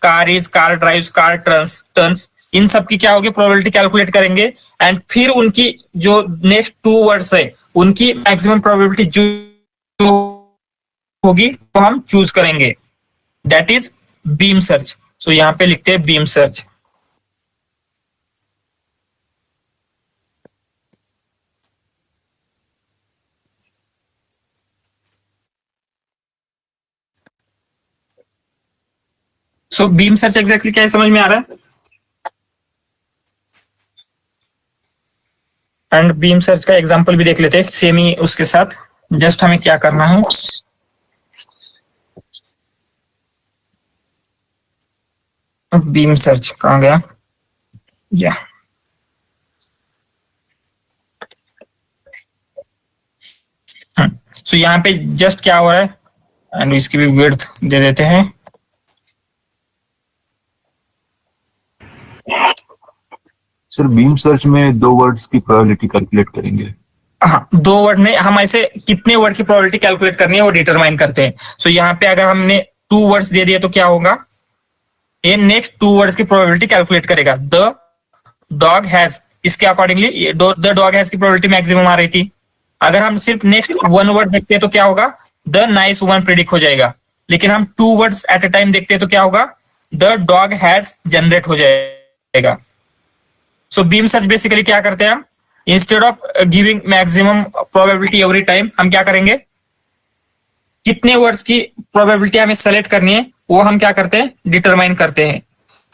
car is, car drives, car turns, इन सब की क्या होगी प्रोबेबिलिटी कैलकुलेट करेंगे, एंड फिर उनकी जो नेक्स्ट 2 वर्ड्स है उनकी मैक्सिमम प्रोबेबिलिटी जो होगी तो हम चूज करेंगे, दैट इज बीम सर्च। सो यहाँ पे लिखते हैं बीम सर्च। सो बीम सर्च एग्जैक्टली क्या है, समझ में आ रहा है। एंड बीम सर्च का एग्जांपल भी देख लेते हैं सेम ही उसके साथ। जस्ट हमें क्या करना है, बीम सर्च कहाँ गया, या सो यहाँ पे जस्ट क्या हो रहा है, एंड इसकी भी विड्थ दे देते हैं। सर बीम सर्च में 2 वर्ड्स की प्रोबेबिलिटी कैलकुलेट करेंगे। हाँ, 2 वर्ड में हम ऐसे कितने वर्ड की प्रोबेबिलिटी कैलकुलेट करनी है वो डिटरमाइन करते हैं। सो यहाँ पे अगर हमने 2 वर्ड्स दे दिए तो क्या होगा, ये नेक्स्ट 2 वर्ड्स की प्रोबेबिलिटी कैलकुलेट करेगा। द डॉग हैज, इसके अकॉर्डिंगली द डॉग हैज की प्रोबेबिलिटी मैक्सिमम आ रही थी। अगर हम सिर्फ नेक्स्ट 1 वर्ड देखते हैं तो क्या होगा, द नाइस वुमन प्रिडिक्ट हो जाएगा। लेकिन हम 2 वर्ड्स एट अ टाइम देखते हैं तो क्या होगा, द डॉग हैज जनरेट हो जाएगा। सो बीम सर्च बेसिकली क्या करते हैं हम, instead of giving maximum probability every time, हम क्या करेंगे, कितने वर्ड्स की प्रोबेबिलिटी हमें सेलेक्ट करनी है वो हम क्या करते हैं, डिटरमाइन करते हैं।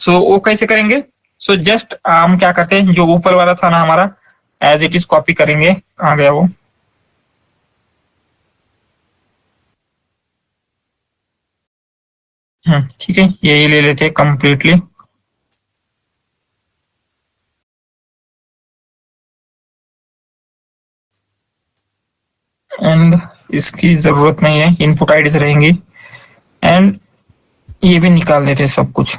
सो वो कैसे करेंगे, सो जस्ट हम क्या करते हैं, जो ऊपर वाला था ना हमारा, एज इट इज कॉपी करेंगे। कहाँ गया वो, ठीक है, यही ले लेते हैं कंप्लीटली। एंड इसकी जरूरत नहीं है, इनपुट आईडीज रहेंगी। एंड ये भी निकाल देते हैं सब कुछ।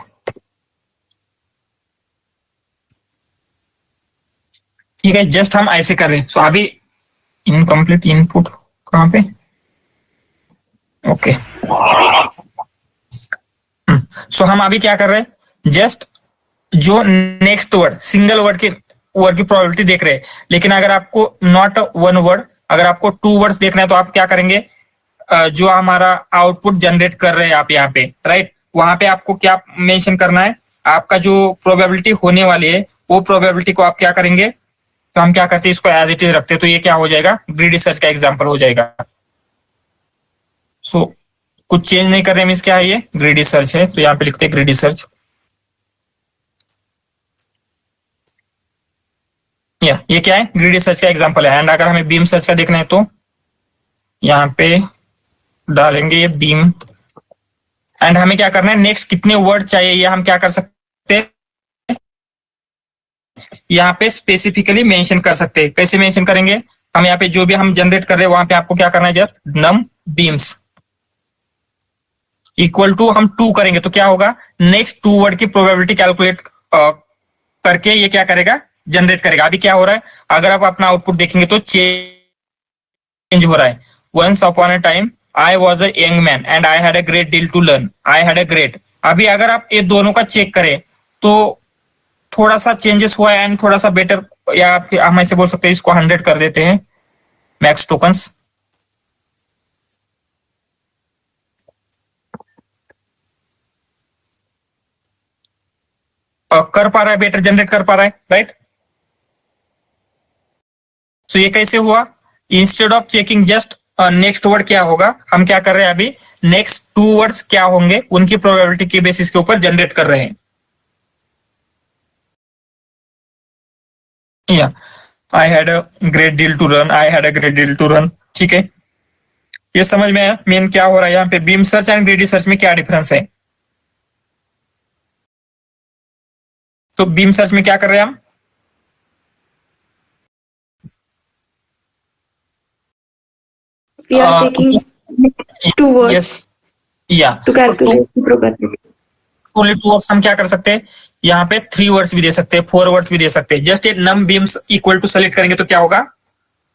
ठीक है, जस्ट हम ऐसे कर रहे हैं। सो अभी इनकम्प्लीट इनपुट कहाँ पे, ओके। सो हम अभी क्या कर रहे हैं, जस्ट जो नेक्स्ट वर्ड, सिंगल वर्ड की प्रोबेबिलिटी देख रहे हैं। लेकिन अगर आपको नॉट 1 वर्ड, अगर आपको 2 वर्ड्स देखना है तो आप क्या करेंगे, जो हमारा आउटपुट जनरेट कर रहे हैं आप यहाँ पे, राइट, वहां पे आपको क्या मेंशन करना है, आपका जो प्रोबेबिलिटी होने वाली है वो प्रोबेबिलिटी को आप क्या करेंगे, तो हम क्या करते हैं, इसको एज इट इज रखते हैं। तो ये क्या हो जाएगा, ग्रीडी सर्च का एग्जांपल हो जाएगा। सो कुछ चेंज नहीं कर रहे, मींस क्या है, ये ग्रीडी सर्च है, तो यहाँ पे लिखते हैं ग्रीडी सर्च। या ये क्या है, ग्रीडी सर्च का एग्जांपल है। एंड अगर हमें बीम सर्च का देखना है तो यहाँ पे डालेंगे ये बीम। एंड हमें क्या करना है, नेक्स्ट कितने वर्ड चाहिए ये हम क्या कर सकते हैं, यहाँ पे स्पेसिफिकली मेंशन कर सकते हैं। कैसे मेंशन करेंगे, हम यहाँ पे जो भी हम जनरेट कर रहे हैं वहां पे आपको क्या करना है, just num beams equal to हम 2 करेंगे तो क्या होगा, नेक्स्ट 2 वर्ड की प्रोबेबिलिटी कैलकुलेट करके ये क्या करेगा, जनरेट करेगा। अभी क्या हो रहा है, अगर आप अपना आउटपुट देखेंगे तो चेंज हो रहा है। Once upon a time I was a young man and I had a great deal to learn, I had a great. अभी अगर आप ये दोनों का चेक करें तो थोड़ा सा चेंजेस हुआ है एंड थोड़ा सा बेटर, या फिर हम ऐसे बोल सकते हैं, इसको 100 कर देते हैं मैक्स टोकन्स। कर पा रहा है, बेटर जनरेट कर पा रहा है, राइट। सो ये कैसे हुआ, instead of checking just next word क्या होगा, हम क्या कर रहे हैं, अभी नेक्स्ट 2 वर्ड्स क्या होंगे उनकी प्रोबेबिलिटी के बेसिस के ऊपर जनरेट कर रहे हैं। या I had a great deal to run, I had a great deal to run. ठीक है, ये समझ में आया मेन क्या हो रहा है यहाँ पे, beam search and greedy search में क्या डिफरेंस है। तो बीम सर्च में क्या कर रहे हैं हम, We are taking 2 words yes, या to calculate the probability. Only 2 words हम क्या कर सकते हैं, यहाँ पे 3 वर्ड्स भी दे सकते हैं, 4 वर्ड्स भी दे सकते हैं। जस्ट एक नम बीम्स इक्वल टू सेलेक्ट करेंगे तो क्या होगा,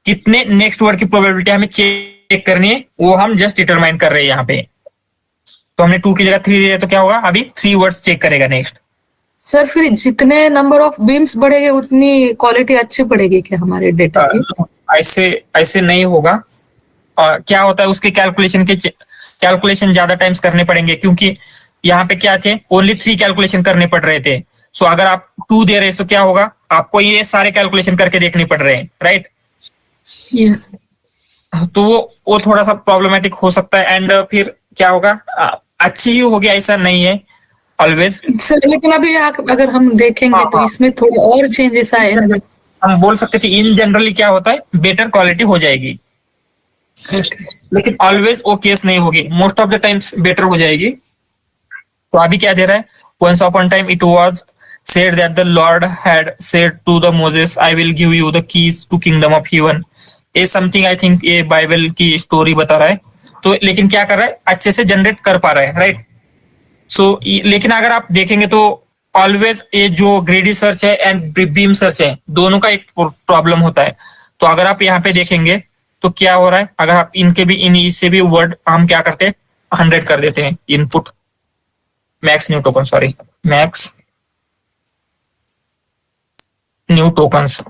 कितने नेक्स्ट वर्ड की प्रोबेबिलिटी हमें चेक करनी है वो हम जस्ट डिटरमाइन कर रहे हैं यहाँ पे। तो हमने 2 की जगह 3 दिया तो क्या होगा, अभी 3 वर्ड्स चेक करेगा नेक्स्ट। सर फिर जितने नंबर ऑफ बीम्स बढ़ेंगे उतनी क्वालिटी अच्छी बढ़ेगी क्या हमारे डेटा की? ऐसे नहीं होगा। क्या होता है, उसके कैलकुलेशन ज्यादा टाइम्स करने पड़ेंगे, क्योंकि यहाँ पे क्या थे, ओनली 3 कैलकुलेशन करने पड़ रहे थे। सो अगर आप 2 दे रहे हैं तो क्या होगा, आपको ये सारे कैलकुलेशन करके देखने पड़ रहे हैं, राइट। यस, तो वो थोड़ा सा प्रॉब्लमेटिक हो सकता है। एंड फिर क्या होगा, अच्छी ही होगी ऐसा नहीं है ऑलवेज। सर लेकिन अभी अगर हम देखेंगे तो इसमें थोड़ा और चेंजेस आए हैं। हम बोल सकते हैं कि इन जनरली क्या होता है, बेटर क्वालिटी हो जाएगी, लेकिन ऑलवेज वो केस नहीं होगी, most of the times better हो जाएगी। तो अभी क्या दे रहा है, once upon time it was said that the Lord had said to the Moses, I will give you the keys to kingdom of heaven. ये समथिंग आई थिंक ये Bible की स्टोरी बता रहा है। तो लेकिन क्या कर रहा है, अच्छे से जनरेट कर पा रहा है, राइट। सो लेकिन अगर आप देखेंगे तो ऑलवेज ये जो ग्रेडी सर्च है एंड बीम सर्च है, दोनों का एक प्रॉब्लम होता है। तो अगर आप यहाँ पे देखेंगे तो क्या हो रहा है, अगर आप इनके भी इससे भी वर्ड हम क्या करते हैं 100 कर देते हैं input, max new token, sorry max new tokens.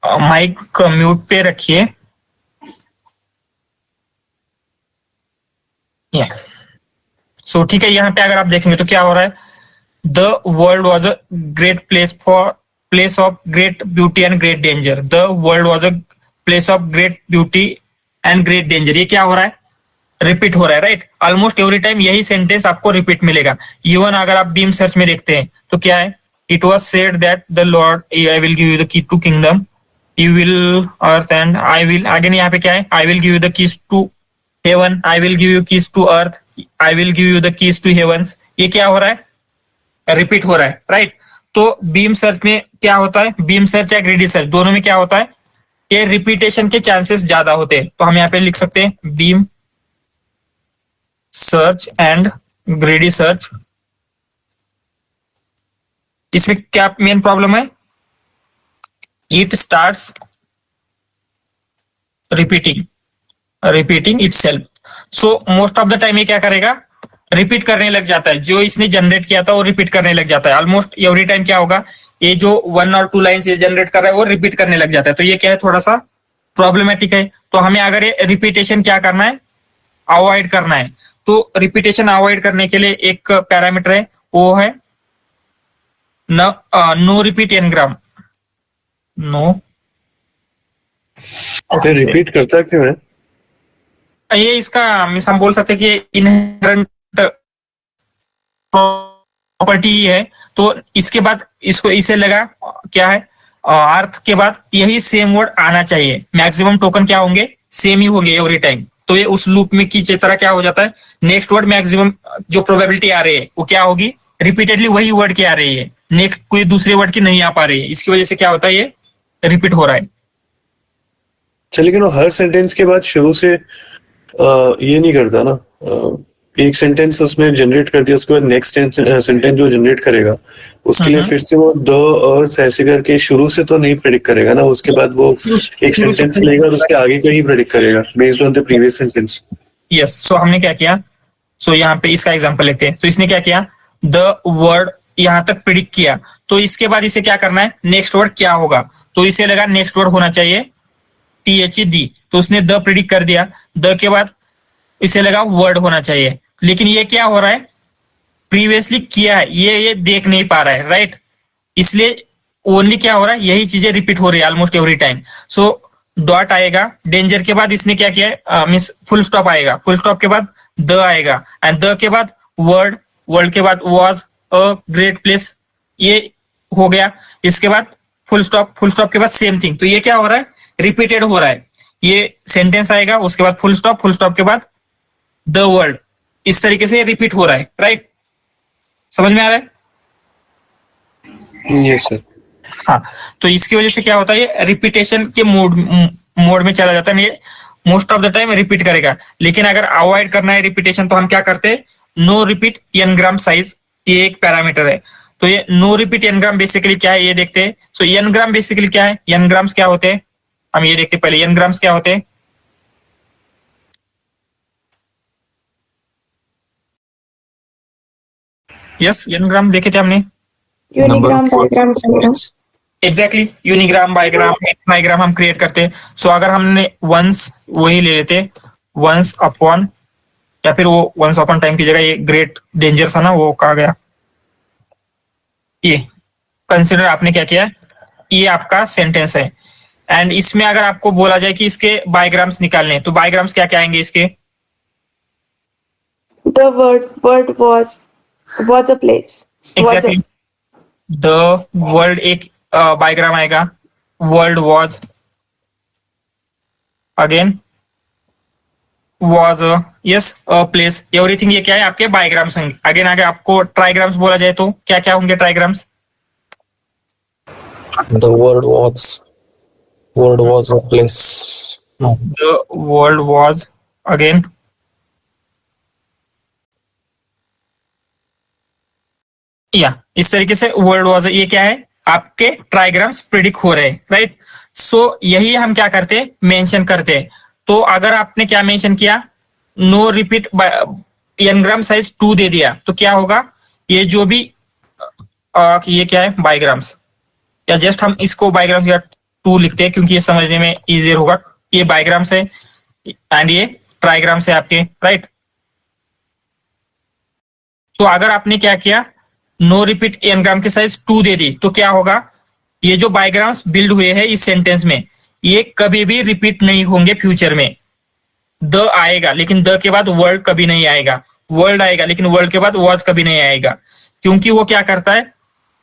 Mic mute पे रखिए। सो ठीक है, यहाँ पे अगर आप देखेंगे तो क्या हो रहा है, the world was a great place of great beauty and great danger. The world was a place of great beauty and great danger. ये क्या हो रहा है, रिपीट हो रहा है, राइट। ऑलमोस्ट एवरी टाइम यही सेंटेंस आपको रिपीट मिलेगा। इवन अगर आप बीम सर्च में देखते हैं तो क्या है, it was said that the Lord I will give you the key to kingdom, you will earth and I will, again यहाँ पे क्या है, I will give you the keys to heaven, I will give you keys to earth, I will give you the keys to heavens. ये क्या हो रहा है, repeat हो रहा है, राइट। तो बीम सर्च में क्या होता है, बीम सर्च या ग्रेडी सर्च दोनों में क्या होता है, ये रिपीटेशन के चांसेस ज्यादा होते हैं। तो हम यहाँ पे लिख सकते हैं बीम सर्च एंड ग्रेडी सर्च। इसमें क्या मेन प्रॉब्लम है, it starts repeating itself. So most of the time ये क्या करेगा, रिपीट करने लग जाता है। जो इसने जनरेट किया था वो रिपीट करने लग जाता है। ऑलमोस्ट एवरी टाइम क्या होगा, ये जो 1 और 2 लाइन्स ये जनरेट कर रहा है वो रिपीट करने लग जाता है। तो ये क्या है, थोड़ा सा प्रॉब्लमेटिक है। तो हमें अगर ये रिपीटेशन क्या करना है, अवॉइड करना है। तो रिपीटेशन अवॉइड करने के लिए एक पैरामीटर है, वो है no repeat ngram. No repeat करता क्यों है, ये इसका हम बोल सकते हैं कि इनहेरेंट प्रॉपर्टी है। तो इसके बाद इसको इसे लगा क्या है, अर्थ के बाद यही सेम वर्ड आना चाहिए। मैक्सिमम टोकन क्या होंगे, सेम ही होंगे एवरी टाइम। तो ये उस लूप में की तरह क्या हो जाता है, नेक्स्ट वर्ड मैक्सिमम जो प्रोबेबिलिटी आ रही है वो क्या होगी, रिपीटेडली वही वर्ड की आ रही है, नेक्स्ट कोई दूसरे वर्ड की नहीं आ पा रही है। इसकी वजह से क्या होता है, ये रिपीट हो रहा है। अच्छा लेकिन वो हर सेंटेंस के बाद शुरू से ये नहीं करता ना, एक सेंटेंस उसमें जनरेट कर दिया, उसके बाद नेक्स्ट सेंटेंस जो जनरेट करेगा उसके लिए फिर से वो द अर्थ ऐसे करके शुरू से तो नहीं प्रेडिक्ट करेगा ना, उसके बाद वो एक सेंटेंस लेगा और उसके आगे का ही प्रेडिक्ट करेगा based on the previous sentence. Yes, so हमने क्या किया, सो यहाँ पे इसका एग्जांपल लेते हैं। तो इसने क्या किया, द वर्ड यहाँ तक प्रेडिक्ट किया, तो इसके बाद इसे क्या करना है, नेक्स्ट वर्ड क्या होगा। तो इसे लगा नेक्स्ट वर्ड होना चाहिए THED, तो उसने द प्रेडिक्ट कर दिया। द के बाद इसे लगा वर्ड होना चाहिए, लेकिन ये क्या हो रहा है, प्रीवियसली किया है ये देख नहीं पा रहा है, राइट। इसलिए ओनली क्या हो रहा है, यही चीजें रिपीट हो रही है almost every time. So dot आएगा, डेंजर के बाद इसने क्या किया, मीन्स फुल स्टॉप आएगा, फुल स्टॉप के बाद द आएगा, एंड द के बाद वर्ड, वर्ड के बाद वॉज अ ग्रेट प्लेस, ये हो गया। इसके बाद फुल स्टॉप, फुल स्टॉप के बाद सेम थिंग। तो ये क्या हो रहा है, रिपीटेड हो रहा है। ये सेंटेंस आएगा, उसके बाद फुल स्टॉप, फुल स्टॉप के बाद द वर्ड, इस तरीके से रिपीट हो रहा है, राइट। समझ में आ रहा है? Yes sir. हाँ, तो इसकी वजह से क्या होता है, ये रिपीटेशन के मोड में चला जाता है। ये most of the time repeat करेगा। लेकिन अगर अवॉइड करना है रिपीटेशन, तो हम क्या करते हैं, नो रिपीट n-ग्राम साइज, ये एक पैरामीटर है। तो ये नो रिपीट n-ग्राम बेसिकली क्या है, ये देखते हैं। सो n-ग्राम बेसिकली क्या है, n-ग्राम्स क्या होते हैं, हम ये देखते हैं पहले। n-ग्राम्स क्या होते हैं, यस n-ग्राम देखे थे हमने, unigram, bigram, trigram. Exactly unigram, bigram, trigram हम क्रिएट करते हैं। सो अगर हमने वंस वही ले लेते, वंस अपॉन, या फिर वो वंस अपॉन टाइम की जगह ये ग्रेट डेंजर था ना, वो कहा गया। ये कंसिडर आपने क्या किया, ये आपका सेंटेंस है। एंड इसमें अगर आपको बोला जाए कि इसके बाईग्राम्स निकालने, तो बाईग्राम्स क्या क्या आएंगे इसके, The word was, Was a place. Was a, exactly the world एक बायोग्राम आएगा, world was, again was yes a place, everything ये क्या है आपके बायोग्राम्स होंगे। अगेन आगे आपको ट्राइग्राम्स बोला जाए तो क्या क्या होंगे ट्राइग्राम्स? The world was a place. No. The world was, again या इस तरीके से वर्ल्ड वॉज, ये क्या है आपके ट्राइग्राम्स प्रिडिक्ट हो रहे हैं, राइट। सो यही हम क्या करते हैं, मेंशन करते हैं। तो अगर आपने क्या मेंशन किया, नो रिपीट एनग्राम साइज 2 दे दिया तो क्या होगा, ये जो भी ये क्या है बायोग्राम्स, या जस्ट हम इसको बायोग्राम्स या 2 लिखते हैं क्योंकि ये समझने में इजियर होगा। ये बायोग्राम्स है एंड ये ट्राइग्राम्स है आपके, राइट। तो अगर आपने क्या किया, नो रिपीट एनग्राम की साइज 2 दे दी तो क्या होगा, ये जो बायोग्राम्स बिल्ड हुए हैं इस सेंटेंस में ये कभी भी रिपीट नहीं होंगे फ्यूचर में। द आएगा लेकिन द के बाद वर्ल्ड कभी नहीं आएगा, वर्ल्ड आएगा लेकिन वर्ल्ड के बाद वॉज कभी नहीं आएगा, क्योंकि वो क्या करता है,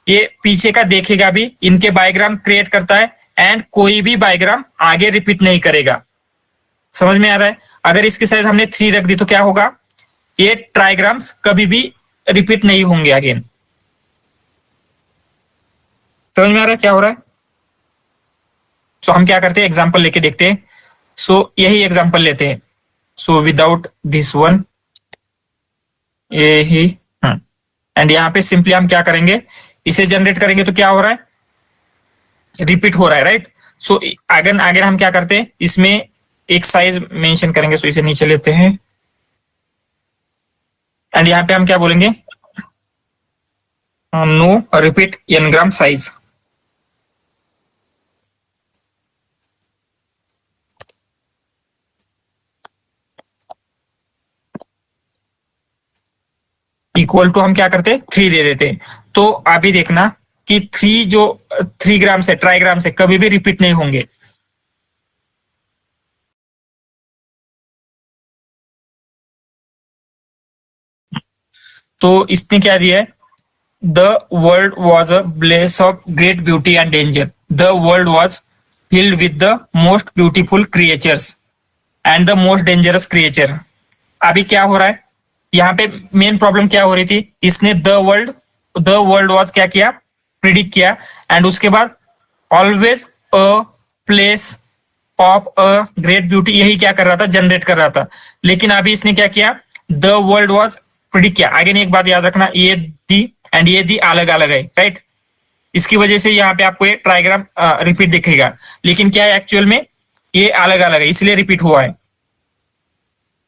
ये पीछे का देखेगा भी, इनके बायोग्राम क्रिएट करता है एंड कोई भी बायोग्राम आगे रिपीट नहीं करेगा। समझ में आ रहा है? अगर इसकी साइज हमने 3 रख दी तो क्या होगा, ये ट्राइग्राम्स कभी भी रिपीट नहीं होंगे अगेन। समझ में आ रहा है क्या हो रहा है? सो हम क्या करते हैं, एग्जांपल लेके देखते हैं। सो यही एग्जांपल लेते हैं। सो विदाउट दिस वन, यही एंड यहाँ पे सिंपली हम क्या करेंगे, इसे जनरेट करेंगे तो क्या हो रहा है, रिपीट हो रहा है, राइट। सो अगेन अगेन हम क्या करते हैं, इसमें एक साइज मेंशन करेंगे। सो इसे नीचे लेते हैं एंड यहाँ पे हम क्या बोलेंगे, no repeat ngram size. Equal to हम क्या करते हैं, 3 दे देते हैं। तो अभी देखना कि 3 जो 3 ग्राम से ट्राइग्राम से कभी भी रिपीट नहीं होंगे। तो इसने क्या दिया है, the world was a place of great beauty and danger, the world was filled with the most beautiful creatures and the most dangerous creature. अभी क्या हो रहा है, यहाँ पे मेन प्रॉब्लम क्या हो रही थी, इसने द वर्ल्ड वॉज क्या किया, प्रिडिक्ट किया एंड उसके बाद always a place of a great beauty, यही क्या कर रहा था, जनरेट कर रहा था। लेकिन अभी इसने क्या किया, द वर्ल्ड वॉज प्रिडिक्ट किया। आगे एक बात याद रखना, ये दी एंड ये दी अलग अलग है, राइट। इसकी वजह से यहाँ पे आपको ये ट्राइग्राम रिपीट दिखेगा, लेकिन क्या है एक्चुअल में ये अलग अलग है, इसलिए रिपीट हुआ है।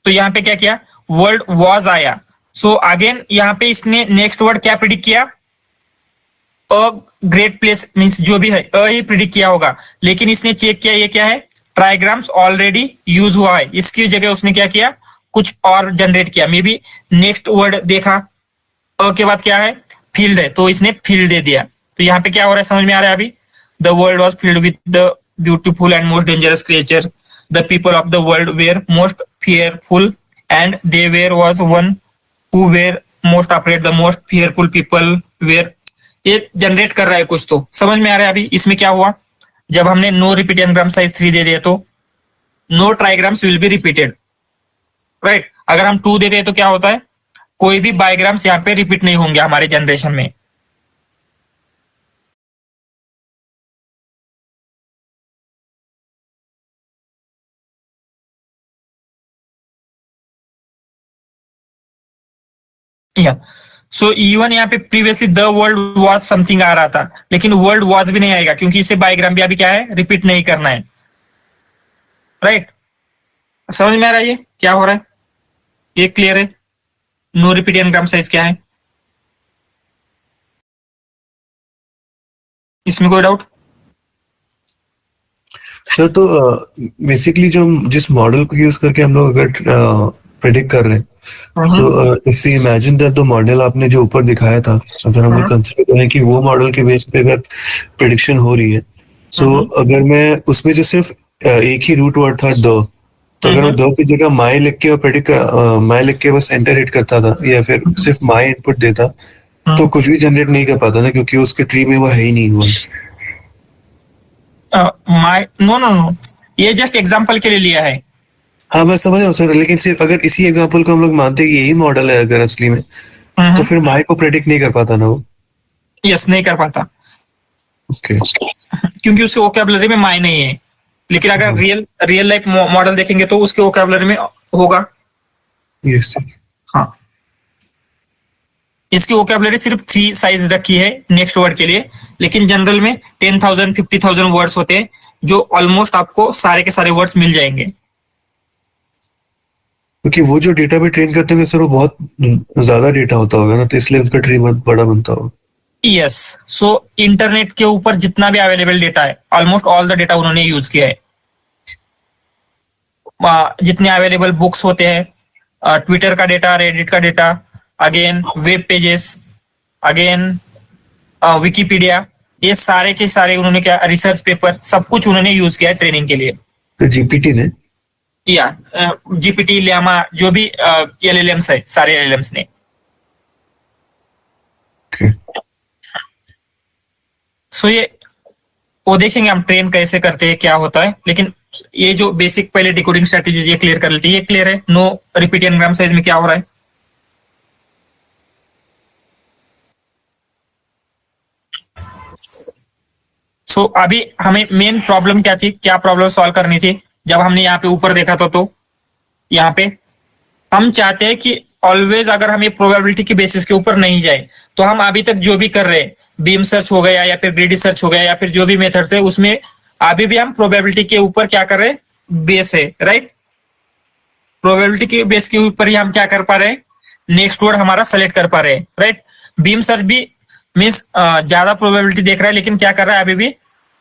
तो यहाँ पे क्या किया, वर्ल्ड वॉज आया। सो अगेन यहाँ पे इसने नेक्स्ट वर्ड क्या प्रिडिक्ट किया, अ ग्रेट प्लेस, मींस जो भी है अ ही प्रिडिक्ट किया होगा। लेकिन इसने चेक किया ये क्या है, ट्राइग्राम्स ऑलरेडी यूज हुआ है, इसकी जगह उसने क्या किया, कुछ और जनरेट किया। मे बी नेक्स्ट वर्ड देखा, अ के बाद क्या है, फील्ड है, तो इसने फील्ड दे दिया। तो यहाँ पे क्या हो रहा है, समझ में आ रहा है अभी, the world was filled with the beautiful and most dangerous creature, the people of the world were most fearful and they were was one who were most afraid, the most fearful people were। ये generate कर रहा है कुछ, तो समझ में आ रहा है अभी इसमें क्या हुआ, जब हमने नो रिपीट एनग्राम साइज 3 दे दिया तो no trigrams will be repeated, right. अगर हम 2 देते हैं तो क्या होता है, कोई भी बायोग्राम्स यहाँ पे रिपीट नहीं होंगे हमारे जनरेशन में। या सो इवन यहाँ पे previously the world was something आ रहा था, लेकिन वर्ल्ड वॉज भी नहीं आएगा क्योंकि इसे बायोग्राम भी अभी क्या है, रिपीट नहीं करना है, राइट। समझ में आ रहा है ये क्या हो रहा है, ये क्लियर है, नो रिपीट एनग्राम साइज क्या है, इसमें कोई डाउट? सर तो बेसिकली जो जिस मॉडल को यूज करके हम लोग अगर प्रेडिक्ट कर रहे हैं, so if you imagine that the model आपने जो ऊपर दिखाया था, अगर हम लोग कंसीडर करें कि वो मॉडल के बेस पे अगर प्रेडिक्शन हो रही है, सो अगर मैं उसमें जो सिर्फ एक ही रूट वर्ड था द, तो अगर मैं दो की जगह माई लिख के और प्रेडिक्ट माई लिख के बस एंटर हिट करता था या फिर सिर्फ माई इनपुट देता तो कुछ भी जनरेट नहीं कर पाता ना, क्योंकि उसके ट्री में वो है ही नहीं हुआ। माई नो नो नो, ये जस्ट एग्जांपल के लिए लिया है। हाँ मैं समझ रहा हूँ सर, लेकिन सिर्फ अगर इसी एग्जांपल को हम लोग मानते हैं कि यही मॉडल है अगर असली में, तो फिर माई को प्रेडिक्ट नहीं कर पाता ना वो। यस, नहीं कर पाता ओके क्योंकि उसके वोकैबुलरी में माई नहीं है। लेकिन अगर रियल लाइफ मॉडल देखेंगे तो उसके वोकैबुलरी में होगा। यस हाँ, इसकी वोकैबुलरी सिर्फ 3 साइज रखी है नेक्स्ट वर्ड के लिए, लेकिन जनरल में 10,000 50,000 वर्ड्स होते हैं, जो ऑलमोस्ट आपको सारे के सारे वर्ड्स मिल जाएंगे। क्योंकि वो जो डेटा पे ट्रेन करते हैं सर वो बहुत ज्यादा डेटा होता होगा ना, तो इसलिए उसका ट्री बहुत बड़ा बनता होगा। यस, सो इंटरनेट के ऊपर जितना भी अवेलेबल डेटा है, ऑलमोस्ट ऑल द डेटा उन्होंने यूज किया है। जितने अवेलेबल बुक्स होते हैं, ट्विटर का डेटा, रेडिट का data, again web pages, again Wikipedia, ये सारे के सारे उन्होंने क्या, रिसर्च पेपर, सब कुछ उन्होंने यूज किया है ट्रेनिंग के लिए। तो जीपीटी ने या जीपीटी, ल्यामा, जो भी एलएलएम्स है, सारे एलएलएम्स ने। सो ये वो देखेंगे हम ट्रेन कैसे करते हैं, क्या होता है, लेकिन ये जो बेसिक पहले डिकोडिंग स्ट्रेटेजी ये क्लियर कर लेते हैं। ये क्लियर है, नो रिपीट एनग्राम साइज में क्या हो रहा है। सो अभी हमें मेन प्रॉब्लम क्या थी, क्या प्रॉब्लम सॉल्व करनी थी, जब हमने यहाँ पे ऊपर देखा था, तो यहाँ पे हम चाहते हैं कि ऑलवेज अगर हमें प्रोबेबिलिटी के बेसिस के ऊपर नहीं जाए, तो हम अभी तक जो भी कर रहे हैं, बीम सर्च हो गया या फिर ग्रीडी सर्च हो गया या फिर जो भी मेथड्स है, उसमें अभी भी हम प्रोबेबिलिटी के ऊपर क्या कर रहे हैं, बेस है, राइट। प्रोबेबिलिटी के बेस के ऊपर ही हम क्या कर पा रहे हैं, नेक्स्ट वर्ड हमारा सेलेक्ट कर पा रहे हैं, राइट। बीम सर्च भी मीन्स ज्यादा प्रोबेबिलिटी देख रहा है, लेकिन क्या कर रहा है, अभी भी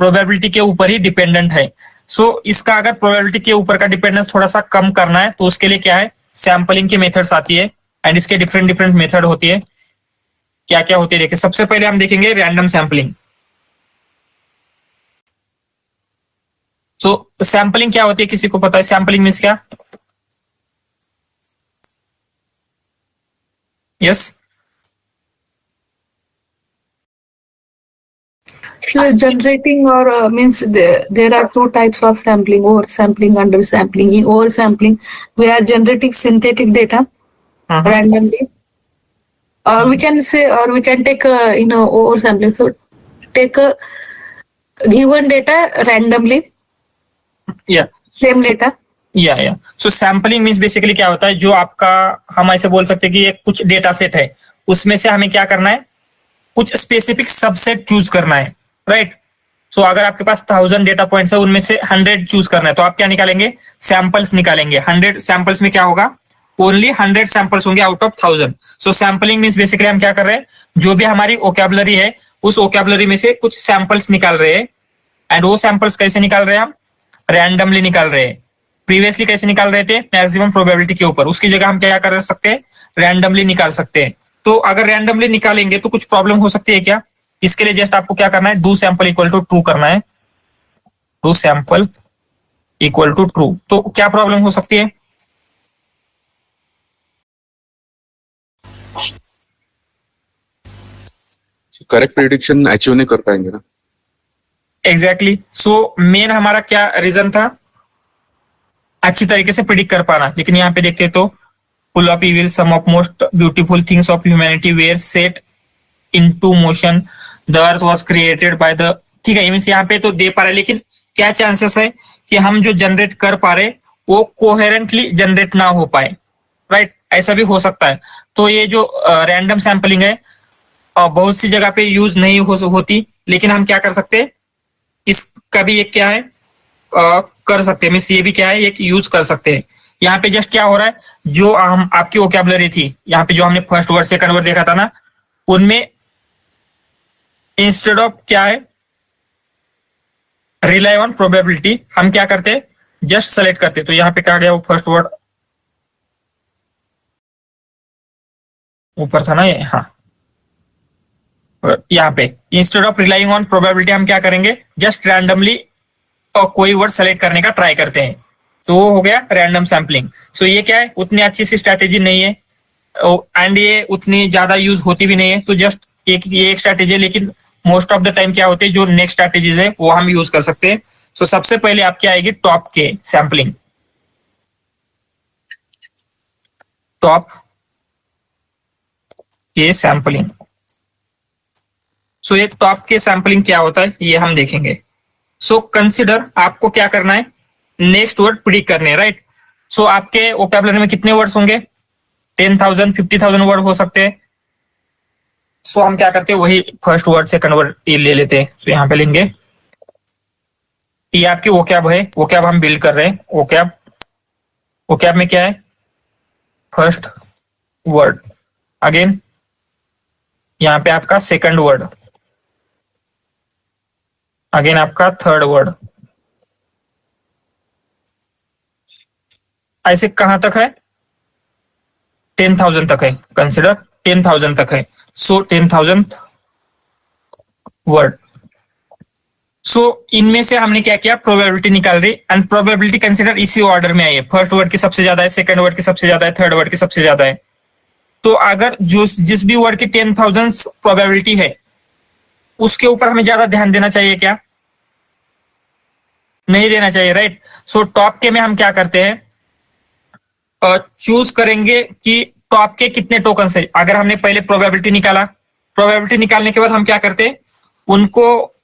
प्रोबेबिलिटी के ऊपर ही डिपेंडेंट है। सो इसका अगर प्रोबेबिलिटी के ऊपर का डिपेंडेंस थोड़ा सा कम करना है, तो उसके लिए क्या है, सैंपलिंग की मेथड्स आती है, एंड इसके डिफरेंट डिफरेंट मेथड होती है। क्या क्या होती है देखिए, सबसे पहले हम देखेंगे रैंडम सैंपलिंग। सो सैंपलिंग क्या होती है, किसी को पता है सैंपलिंग मीन्स क्या? Yes, So generating or means there are two types of sampling: oversampling, undersampling. In oversampling, we are generating synthetic data randomly, or we can say, or we can take oversampling. So take a given data randomly, या same data. या सो sampling means basically क्या होता है, जो आपका, हम ऐसे बोल सकते हैं कि एक कुछ डेटा सेट है, उसमें से हमें क्या करना है, कुछ स्पेसिफिक सबसेट चूज करना है, राइट। सो अगर आपके पास 1000 डेटा पॉइंट्स है, उनमें से 100 चूज करना है, तो आप क्या निकालेंगे, सैंपल्स निकालेंगे। 100 सैंपल्स में क्या होगा, ओनली 100 सैंपल्स होंगे out of 1000। So sampling means basically हम क्या कर रहे हैं, जो भी हमारी वोकैबुलरी है, उस वोकैबुलरी में से कुछ सैंपल्स निकाल रहे हैं, एंड वो सैंपल्स कैसे निकाल रहे हैं, हम रैंडमली निकाल रहे हैं। प्रीवियसली कैसे निकाल रहे थे, मैक्सिमम प्रोबेबिलिटी के ऊपर, उसकी जगह हम क्या कर सकते हैं, रैंडमली निकाल सकते हैं। तो अगर रैंडमली निकालेंगे तो कुछ प्रॉब्लम हो सकती है क्या, इसके लिए जस्ट आपको क्या करना है, do sample equal to true करना है, do sample equal to true. तो क्या प्रॉब्लम हो सकती है, करेक्ट प्रिडिक्शन अचीव नहीं कर पाएंगे ना। एग्जैक्टली। सो मेन हमारा क्या रीजन था, अच्छी तरीके से प्रिडिक्ट कर पाना। लेकिन यहाँ पे देखते तो full of evil, some of most beautiful things of humanity were set into motion, the earth was created by the, ठीक है, मींस यहाँ पे तो दे पा रहे, लेकिन क्या चांसेस है कि हम जो जनरेट कर पा रहे वो कोहेरेंटली जनरेट ना हो पाए, राइट, ऐसा भी हो सकता है। तो ये जो रैंडम सैंपलिंग है, बहुत सी जगह पे यूज नहीं होती, लेकिन हम क्या कर सकते हैं, इसका भी एक क्या है, कर सकते हैं, मींस ये भी क्या है, एक यूज कर सकते हैं। यहाँ पे जस्ट क्या हो रहा है, जो हम आपकी वोकैबुलरी थी, यहाँ पे जो हमने फर्स्ट वर्ड सेकंड वर्ड देखा था ना, उनमें इंस्टेड ऑफ क्या है, रिलाई ऑन प्रोबेबिलिटी, हम क्या करते, जस्ट सेलेक्ट करते। तो यहाँ पे क्या गया, वो फर्स्ट वर्ड ऊपर था ना ये, हाँ, यहाँ पे instead of relying on probability हम क्या करेंगे, जस्ट रैंडमली और कोई वर्ड सेलेक्ट करने का ट्राई करते हैं। तो वो हो गया रैंडम सैम्पलिंग। सो ये क्या है, उतनी अच्छी सी स्ट्रैटेजी नहीं है एंड ये उतनी ज्यादा यूज होती भी नहीं है। तो जस्ट ये एक स्ट्रैटेजी है, लेकिन मोस्ट ऑफ द टाइम क्या होते हैं जो नेक्स्ट स्ट्रैटेजीज है वो हम यूज कर सकते हैं। सो सबसे पहले आपकी आएगी टॉप के सैम्पलिंग। टॉप के सैम्पलिंग। सो ये टॉप के सैम्पलिंग क्या होता है ये हम देखेंगे। सो कंसिडर आपको क्या करना है, नेक्स्ट वर्ड प्रिडिक्ट करने, राइट। सो आपके वोकैबुलरी में कितने वर्ड्स होंगे, 10,000 50,000 वर्ड हो सकते हैं। सो हम क्या करते हैं, वही फर्स्ट वर्ड सेकंड वर्ड ये ले लेते हैं। सो यहाँ पे लेंगे, ये आपकी वोकैब है, वोकैब हम बिल्ड कर रहे हैं। वोकैब में क्या है, फर्स्ट वर्ड, अगेन यहाँ पे आपका सेकंड वर्ड, अगेन आपका थर्ड वर्ड। ऐसे कहां तक है, 10,000 तक है, कंसिडर 10,000 तक है। सो 10,000 वर्ड। सो इनमें से हमने क्या किया, प्रोबेबिलिटी निकाल रही, एंड प्रोबेबिलिटी कंसिडर इसी ऑर्डर में आई है, फर्स्ट वर्ड की सबसे ज्यादा है, सेकंड वर्ड की सबसे ज्यादा है, थर्ड वर्ड की सबसे ज्यादा है। तो अगर जो जिस भी वर्ड की 10,000 प्रोबेबिलिटी है उसके ऊपर हमें ज्यादा ध्यान देना चाहिए क्या, नहीं देना चाहिए, राइट। सो टॉप के में हम क्या करते हैं, चूज करेंगे कि टॉप के कितने टोकन है। अगर हमने पहले प्रोबेबिलिटी निकाला, प्रोबेबिलिटी निकालने के बाद हम क्या करते हैं, उनको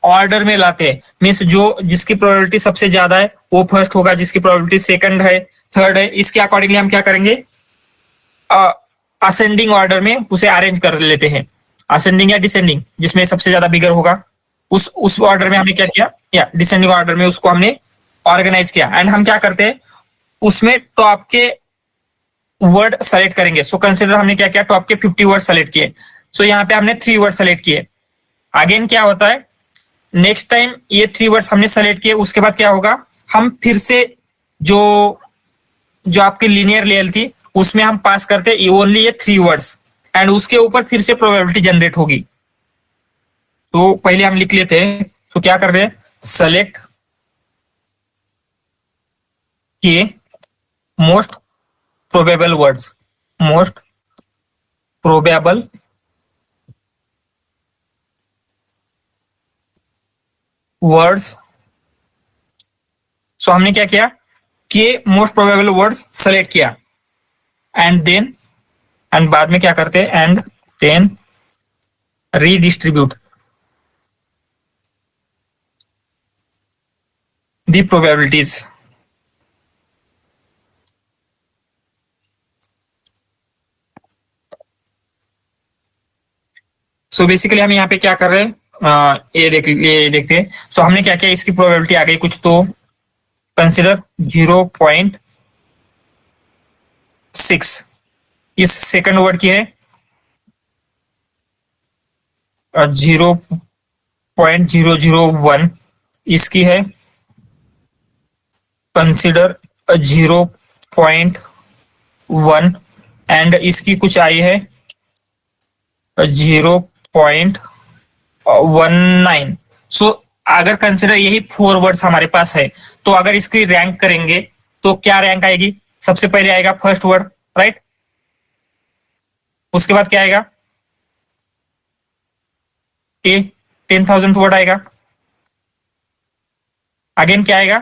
ऑर्डर में लाते हैं। मीन्स जो जिसकी प्रोबेबिलिटी सबसे ज्यादा है वो फर्स्ट होगा, जिसकी प्रोबेबिलिटी सेकंड है, थर्ड है, इसके अकॉर्डिंगली हम क्या करेंगे, असेंडिंग ऑर्डर में उसे अरेंज कर लेते हैं, असेंडिंग या डिसेंडिंग, जिसमें सबसे ज्यादा बिगर होगा उस ऑर्डर में हमने क्या किया, या डिसेंडिंग ऑर्डर में उसको हमने ऑर्गेनाइज किया। एंड हम क्या करते हैं, उसमें टॉप के वर्ड सेलेक्ट करेंगे। सो कंसिडर हमने क्या किया, टॉप के 50 वर्ड सेलेक्ट किए। सो यहाँ पे हमने 3 वर्ड सेलेक्ट किए। अगेन क्या होता है, नेक्स्ट टाइम ये 3 वर्ड्स हमने सेलेक्ट किए, उसके बाद क्या होगा, हम फिर से जो आपकी लीनियर लेवल थी उसमें हम पास करते ओनली ये 3 वर्ड्स, एंड उसके ऊपर फिर से प्रोबेबिलिटी जनरेट होगी। तो पहले हम लिख लेते हैं। तो क्या कर रहे हैं, सेलेक्ट के most probable words, most probable words. So हमने क्या किया कि मोस्ट प्रोबेबल वर्ड्स सेलेक्ट किया, एंड बाद में क्या करते हैं, and then redistribute the probabilities. So basically हम यहाँ पे क्या कर रहे हैं, ये देखते हैं। सो हमने क्या किया, इसकी प्रोबेबिलिटी आ गई कुछ, तो कंसिडर 0.6 इस सेकंड वर्ड की है, 0.001 इसकी है, कंसिडर 0.1 एंड इसकी कुछ आई है 0.19। सो अगर कंसिडर यही 4 वर्ड्स हमारे पास है, तो अगर इसकी रैंक करेंगे तो क्या रैंक आएगी, सबसे पहले आएगा फर्स्ट वर्ड, राइट। उसके बाद क्या आएगा, 10,000 वर्ड आएगा। अगेन क्या आएगा,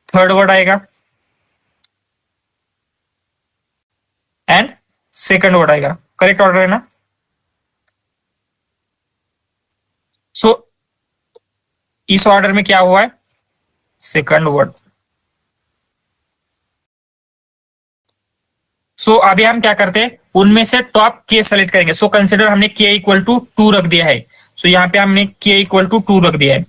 थर्ड वर्ड आएगा, एंड सेकंड वर्ड आएगा। करेक्ट ऑर्डर है ना। सो इस ऑर्डर में क्या हुआ है, सेकंड वर्ड। सो अभी हम क्या करते हैं, उनमें से टॉप के सेलेक्ट करेंगे। सो कंसिडर हमने के इक्वल टू 2 रख दिया है। सो यहाँ पे हमने के इक्वल टू 2 रख दिया है,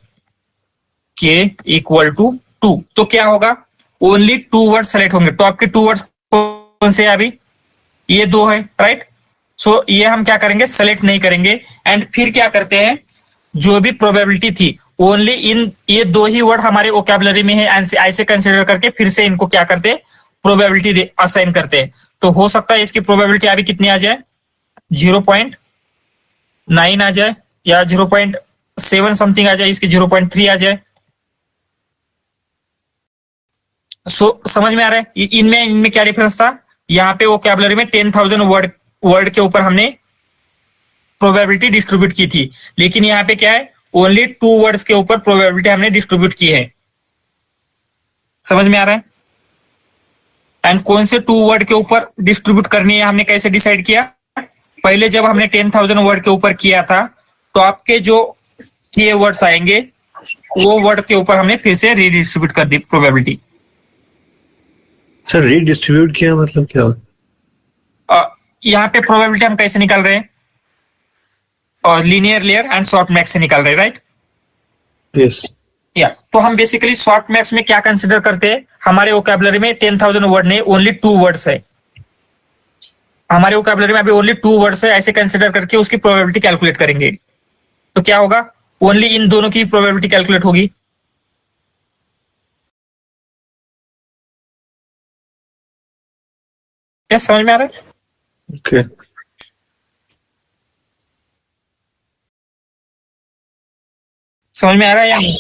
के इक्वल टू 2। तो क्या होगा, ओनली 2 वर्ड सेलेक्ट होंगे। टॉप के 2 वर्ड कौन से है, अभी ये 2 है, राइट। सो ये हम क्या करेंगे, सेलेक्ट नहीं करेंगे, एंड फिर क्या करते हैं, जो भी प्रोबेबिलिटी थी ओनली इन ये 2 ही वर्ड हमारे वोकैबुलरी में है, ऐसे कंसिडर करके फिर से इनको क्या करते हैं, प्रोबेबिलिटी असाइन करते हैं। तो हो सकता है इसकी प्रोबेबिलिटी अभी कितनी आ जाए, 0.9 आ जाए, या 0.7 समथिंग आ जाए, इसकी 0.3 आ जाए। समझ में आ रहा है इनमें क्या डिफरेंस था? यहाँ पे वोकैबुलरी में 10,000 वर्ड के ऊपर हमने प्रोबेबिलिटी डिस्ट्रीब्यूट की थी, लेकिन यहाँ पे क्या है, ओनली 2 वर्ड्स के ऊपर प्रोबेबिलिटी हमने डिस्ट्रीब्यूट की है। समझ में आ रहा है? एंड कौन से 2 वर्ड के ऊपर डिस्ट्रीब्यूट करनी है हमने कैसे डिसाइड किया? पहले जब हमने 10,000 वर्ड के ऊपर किया था तो आपके जो किए वर्ड्स आएंगे वो वर्ड के ऊपर हमने फिर से रीडिस्ट्रीब्यूट कर दी प्रोबेबिलिटी। सर रीडिस्ट्रीब्यूट किया मतलब क्या होता यहाँ पे प्रोबेबिलिटी हम कैसे निकाल रहे हैं? और linear layer and short max से निकाल रहे हैं, राइट? है? यस। या तो हम बेसिकली शॉर्ट मैक्स में क्या कंसिडर करते हैं? हमारे वोकैबुलरी में 10,000 वर्ड नहीं, ओनली 2 वर्ड्स है। हमारे वोकैबुलरी में अभी ओनली 2 वर्ड्स है, ऐसे कंसिडर करके उसकी प्रोबेबिलिटी कैलकुलेट करेंगे। तो क्या होगा? ओनली इन दोनों की प्रोबेबिलिटी कैलकुलेट होगी। क्या समझ में आ रहा है? ओके। समझ में आ रहा है या नहीं?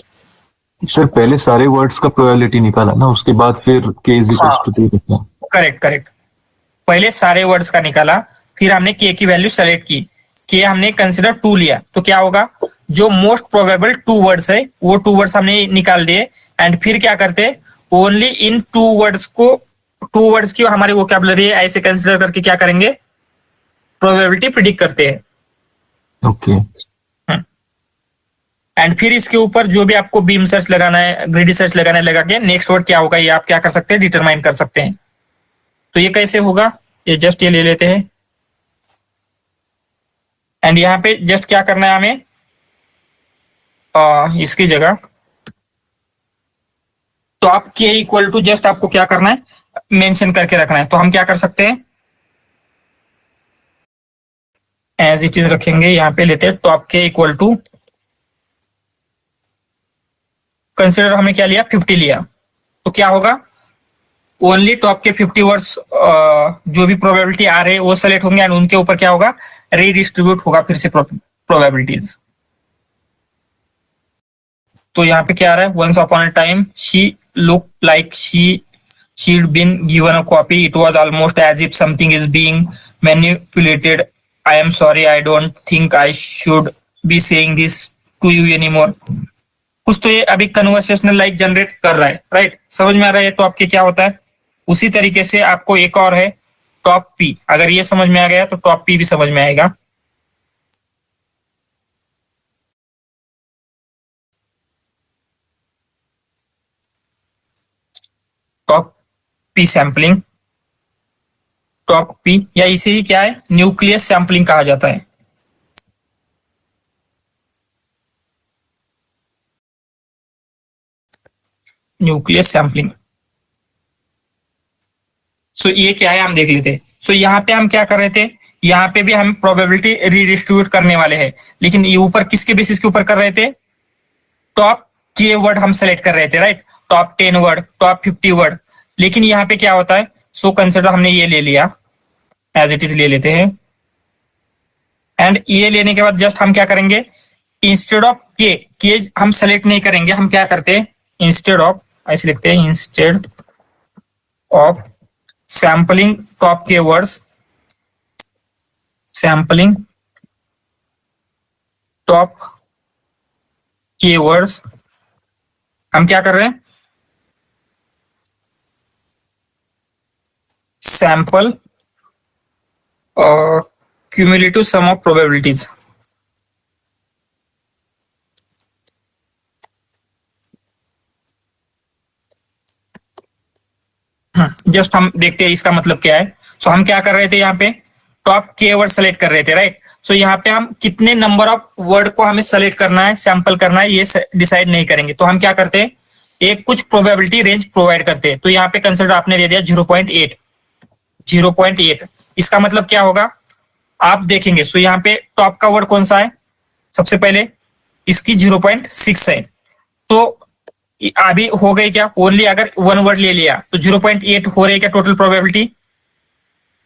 सर पहले सारे वर्ड्स का प्रोबेबिलिटी निकाला ना, उसके बाद फिर k इज इक्वल्स टू 2 रखा। करेक्ट। पहले सारे वर्ड्स का निकाला, फिर हमने के की वैल्यू सेलेक्ट की, के हमने कंसिडर 2 लिया, तो क्या होगा? जो मोस्ट प्रोबेबल 2 वर्ड्स है वो 2 वर्ड्स हमने निकाल दिए, एंड फिर क्या करते? ओनली इन 2 वर्ड्स की हमारी वोकैबुलरी है ऐसे कंसिडर करके क्या करेंगे? प्रोबेबिलिटी प्रिडिक्ट करते हैं। ओके। एंड फिर इसके ऊपर जो भी आपको बीम सर्च लगाना है, ग्रीडी सर्च लगाना है, लगा के नेक्स्ट वर्ड क्या होगा ये आप क्या कर सकते हैं? डिटरमाइन कर सकते हैं। तो ये कैसे होगा? ये जस्ट ये ले लेते हैं, एंड यहाँ पे जस्ट क्या करना है हमें? इसकी जगह तो आप के इक्वल टू जस्ट आपको क्या करना है? मेंशन करके रखना है। तो हम क्या कर सकते हैं? एज इट इज रखेंगे, यहाँ पे लेते हैं टॉप के इक्वल टू, कंसिडर हमने क्या लिया? 50 लिया। तो क्या होगा? ओनली टॉप के 50 वर्ड्स जो भी प्रोबेबिलिटी आ रहे हैं वो सेलेक्ट होंगे, एंड उनके ऊपर क्या होगा? रीडिस्ट्रीब्यूट होगा फिर से प्रोबेबिलिटीज। तो यहाँ पे क्या आ रहा है? Once upon a time she look like she'd been given a copy. It was almost as if something is being manipulated. I am sorry, I don't think I should be saying this to you anymore. कुछ तो ये अभी conversational like generate कर रहा है, right? समझ में आ रहा है टॉप के क्या होता है? उसी तरीके से आपको एक और है टॉप पी। अगर ये समझ में आ गया तो टॉप पी भी समझ में आएगा। Top P sampling, top P या इसे ही क्या है? न्यूक्लियस सैंपलिंग कहा जाता है। Nucleus sampling. सो ये क्या है हम देख लेते हैं। सो यहाँ पे हम क्या कर रहे थे? यहाँ पे भी हम प्रोबेबिलिटी रीडिस्ट्रीब्यूट करने वाले हैं, लेकिन ये ऊपर किसके बेसिस के ऊपर कर रहे थे? टॉप के वर्ड हम सेलेक्ट कर रहे थे, right? Top 10 word, top 50 word. लेकिन यहाँ पे क्या होता है? सो कंसिडर हमने ये ले लिया, एज इट इज ले लेते हैं, एंड ये लेने के बाद जस्ट हम क्या करेंगे? इंस्टेड ऑफ के हम सेलेक्ट नहीं करेंगे, हम क्या करते हैं? इंस्टेड ऑफ, ऐसे लिखते हैं, instead of sampling top k words, sampling top k words, हम क्या कर रहे हैं? Sample cumulative sum of probabilities. Just हम देखते हैं इसका मतलब क्या है। सो हम क्या कर रहे थे? यहाँ पे टॉप के वर्ड सेलेक्ट कर रहे थे, राइट? सो यहाँ पे हम कितने नंबर ऑफ वर्ड को हमें सेलेक्ट करना है, सैंपल करना है, ये डिसाइड नहीं करेंगे। तो हम क्या करते हैं? एक कुछ प्रोबेबिलिटी रेंज प्रोवाइड करते हैं। तो यहाँ पे कंसिडर आपने दे दिया 0.8। इसका मतलब क्या होगा? आप देखेंगे, सो यहाँ पे टॉप का वर्ड कौन सा है? सबसे पहले इसकी 0.6 है। तो अभी हो गई क्या? ओनली अगर 1 वर्ड ले लिया तो 0.8 हो रही क्या टोटल प्रोबेबिलिटी?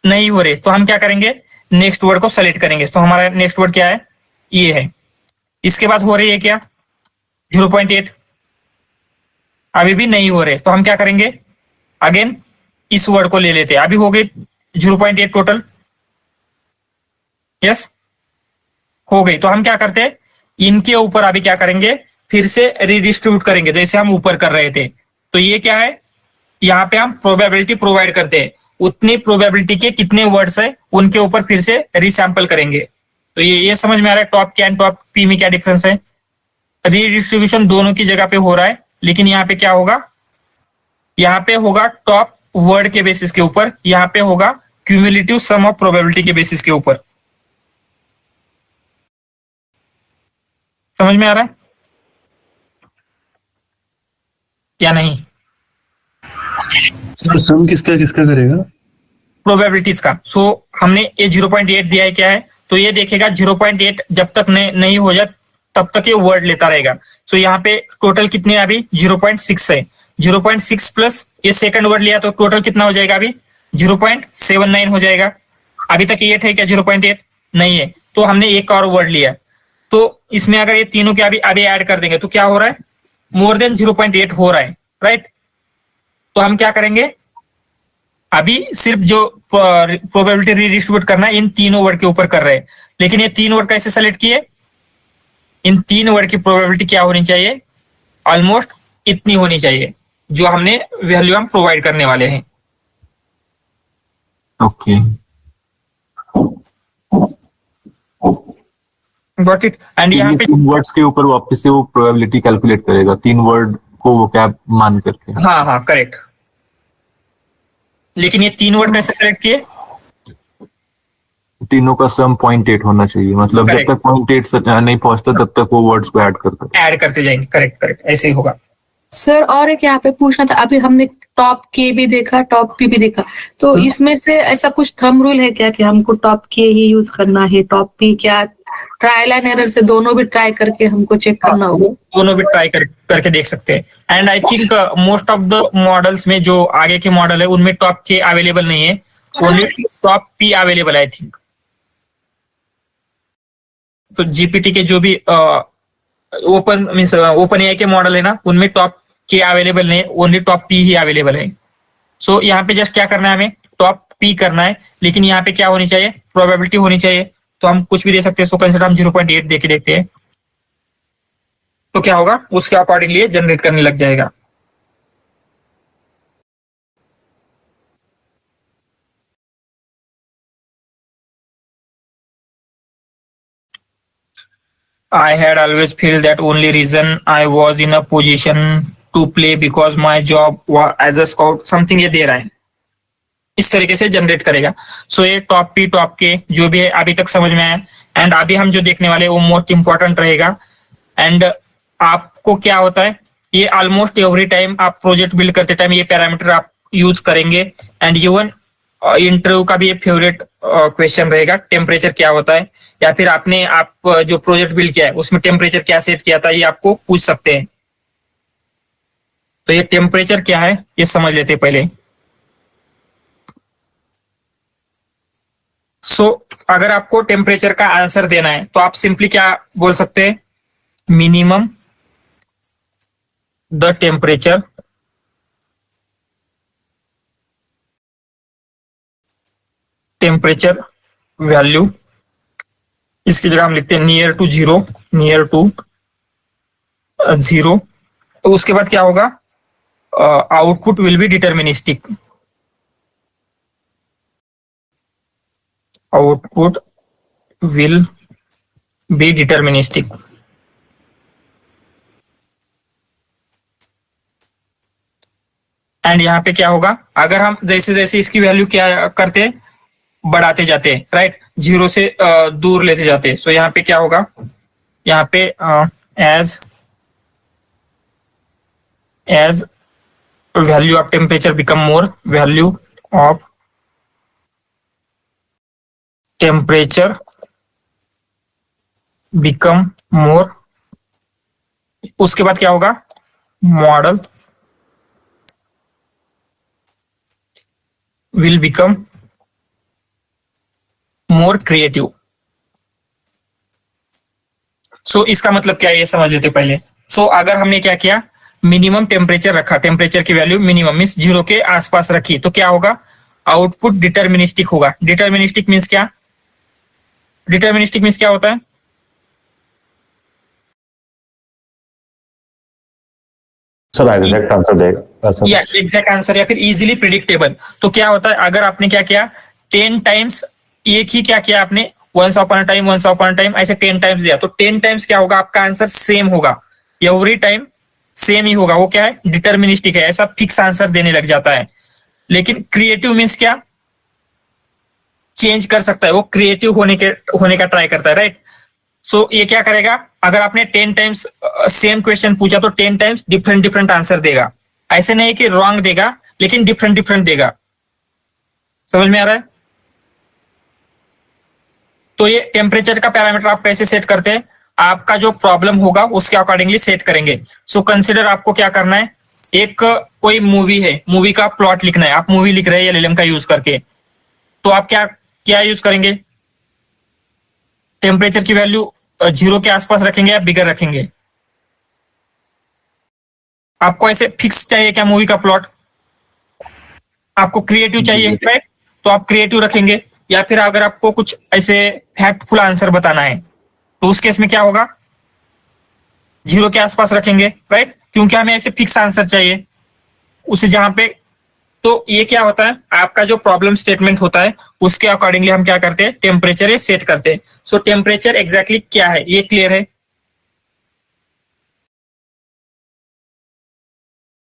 नहीं हो रहे। तो हम क्या करेंगे? नेक्स्ट वर्ड को सेलेक्ट करेंगे। तो हमारा नेक्स्ट वर्ड क्या है? ये है। इसके बाद हो रही है क्या? 0.8 अभी भी नहीं हो रहे। तो हम क्या करेंगे? अगेन इस वर्ड को ले लेते हैं, अभी हो गए 0.8 टोटल, यस हो गई। तो हम क्या करते हैं, इनके ऊपर अभी क्या करेंगे, फिर से रिडिस्ट्रीब्यूट करेंगे जैसे हम ऊपर कर रहे थे। तो ये क्या है, यहाँ पे हम प्रोबेबिलिटी प्रोवाइड करते हैं, उतनी प्रोबेबिलिटी के कितने वर्ड्स है उनके ऊपर फिर से रिसैंपल करेंगे। तो ये समझ में आ रहा है टॉप के एंड टॉप पी में क्या डिफरेंस है। रीडिस्ट्रीब्यूशन दोनों की जगह पे हो रहा है, लेकिन यहाँ पे क्या होगा, यहाँ पे होगा टॉप वर्ड के बेसिस के ऊपर, यहाँ पे होगा क्यूमुलेटिव सम ऑफ प्रोबेबिलिटी के बेसिस के ऊपर। समझ में आ रहा है या नहीं? सर सम किसका किसका करेगा? प्रोबेबिलिटीज का। सो हमने ये 0.8 दिया है, क्या है, तो ये देखेगा 0.8 जब तक नहीं हो जाए तब तक ये वर्ड लेता रहेगा। सो यहाँ पे टोटल कितने है अभी 0.6 है, 0.6 प्लस ये सेकंड वर्ड लिया तो टोटल कितना हो जाएगा अभी 0.79 हो जाएगा। अभी तक 8 है क्या 0.8 नहीं है, तो हमने एक और वर्ड लिया। तो इसमें अगर ये तीनों के अभी ऐड कर देंगे तो क्या हो रहा है, मोर देन 0.8 हो रहा है, राइट। तो हम क्या करेंगे, अभी सिर्फ जो प्रोबेबिलिटी रीडिस्ट्रीब्यूट करना है इन तीनों वर्ड के ऊपर कर रहे हैं, लेकिन ये तीन वर्ड कैसे सेलेक्ट किए, इन तीन वर्ड की प्रोबेबिलिटी क्या होनी चाहिए, ऑलमोस्ट इतनी होनी चाहिए जो हमने वैल्यू हम प्रोवाइड करने वाले हैं। Okay got it. एंड यहाँ पे तीन वर्ड्स के ऊपर वापस से वो प्रोबेबिलिटी कैलकुलेट करेगा, तीन वर्ड को वो क्या मान करके। हाँ हाँ करेक्ट। लेकिन ये तीन वर्ड कैसे सेलेक्ट किए, तीनों का सम 0.8 होना चाहिए, मतलब जब Correct. तक 0.8 से नहीं पहुंचता तब तक वो वर्ड्स को ऐड करता है। ऐड करते जाएंगे, करेक्ट करेक्ट ऐसे ही होगा। सर और एक यहाँ पे पूछना था, अभी हमने टॉप के भी देखा, टॉप पी भी देखा, तो इसमें से ऐसा कुछ थंब रूल है क्या कि हमको टॉप के ही यूज करना है, टॉप पी क्या ट्रायल एंड एरर से दोनों भी ट्राई करके हमको चेक करना होगा? दोनों भी ट्राई करके देख सकते हैं। And I think most of the models में जो आगे के मॉडल है उनमें टॉप के अवेलेबल नहीं है, ओनली टॉप पी अवेलेबल है आई थिंक। तो जीपीटी के जो भी ओपन एआई के मॉडल है ना, उनमें टॉप के अवेलेबल नहीं, ओनली टॉप पी ही अवेलेबल है। सो यहाँ पे जस्ट क्या करना है, हमें टॉप पी करना है, लेकिन यहाँ पे क्या होनी चाहिए, प्रोबेबिलिटी होनी चाहिए। तो हम कुछ भी दे सकते हैं, सो कंसिडर हम 0.8 दे के देखते हैं तो क्या होगा, उसके अकॉर्डिंगली जनरेट करने लग जाएगा। I had always felt that only reason I was in a position to play because my job was as a scout, something ये दे रहा है, इस तरीके से जनरेट करेगा। सो ये टॉप पी टॉप के जो भी है अभी तक समझ में आया। एंड अभी हम जो देखने वाले वो मोस्ट इंपॉर्टेंट रहेगा। एंड आपको क्या होता है, ये ऑलमोस्ट एवरी टाइम आप प्रोजेक्ट बिल्ड करते टाइम ये पैरामीटर आप यूज करेंगे। एंड इवन इंटरव्यू का भी एक फेवरेट क्वेश्चन रहेगा, टेम्परेचर क्या होता है, या फिर आप जो प्रोजेक्ट बिल्ड किया है उसमें टेम्परेचर क्या सेट किया था, ये आपको पूछ सकते हैं। तो ये टेम्परेचर क्या है ये समझ लेते हैं पहले। सो अगर आपको टेम्परेचर का आंसर देना है तो आप सिंपली क्या बोल सकते हैं, मिनिमम द टेम्परेचर वैल्यू, इसकी जगह हम लिखते हैं नियर टू जीरो। तो उसके बाद क्या होगा, output will be deterministic, output will be deterministic. And यहाँ पे क्या होगा, अगर हम जैसे जैसे इसकी वैल्यू क्या करते हैं, बढ़ाते जाते हैं, राइट, जीरो से दूर लेते जाते हैं। सो यहाँ पे क्या होगा, यहाँ पे as value of temperature become more, value of temperature become more. उसके बाद क्या होगा, model will become more creative. So इसका मतलब क्या है ये समझ लेते पहले। सो अगर हमने क्या किया, मिनिमम टेम्परेचर रखा, टेम्परेचर की वैल्यू मिनिमम मीन्स 0 के आसपास रखी, तो क्या होगा, आउटपुट डिटर्मिनिस्टिक होगा। डिटर्मिनिस्टिक मीन्स क्या, डिटर्मिनिस्टिक मीन्स क्या होता है, सर एग्जैक्ट आंसर देगा सर। या एग्जैक्ट आंसर या फिर इजीली प्रिडिक्टेबल। तो क्या होता है, अगर आपने क्या किया 10 टाइम्स एक ही क्या किया आपने, once upon time once upon time ऐसे 10 टाइम्स दिया, तो 10 टाइम्स क्या होगा, आपका आंसर सेम होगा, एवरी टाइम सेम ही होगा। वो क्या है, डिटर्मिनिस्टिक है, ऐसा फिक्स आंसर देने लग जाता है। लेकिन क्रिएटिव मीन्स क्या, चेंज कर सकता है, वो क्रिएटिव होने का ट्राई करता है, राइट। सो ये क्या करेगा, अगर आपने 10 टाइम्स सेम क्वेश्चन पूछा तो 10 टाइम्स डिफरेंट डिफरेंट आंसर देगा। ऐसे नहीं कि रॉन्ग देगा, लेकिन डिफरेंट डिफरेंट देगा। समझ में आ रहा है। तो ये टेम्परेचर का पैरामीटर आप कैसे सेट करते हैं, आपका जो प्रॉब्लम होगा उसके अकॉर्डिंगली सेट करेंगे। सो कंसिडर आपको क्या करना है, एक कोई मूवी है, मूवी का प्लॉट लिखना है, आप मूवी लिख रहे हैं एलएलएम का यूज करके, तो आप क्या क्या यूज करेंगे, टेम्परेचर की वैल्यू 0 के आसपास रखेंगे या बिगर रखेंगे। आपको ऐसे फिक्स चाहिए क्या मूवी का प्लॉट, आपको क्रिएटिव चाहिए, राइट, तो आप क्रिएटिव रखेंगे। या फिर अगर आपको कुछ ऐसे फैक्टफुल आंसर बताना है तो उस केस में क्या होगा, 0 के आसपास रखेंगे, राइट, क्योंकि हमें ऐसे फिक्स आंसर चाहिए उसे जहां पे। तो ये क्या होता है, आपका जो प्रॉब्लम स्टेटमेंट होता है उसके अकॉर्डिंगली हम क्या करते हैं, टेम्परेचर सेट करते हैं। सो टेम्परेचर एग्जैक्टली क्या है, ये क्लियर है।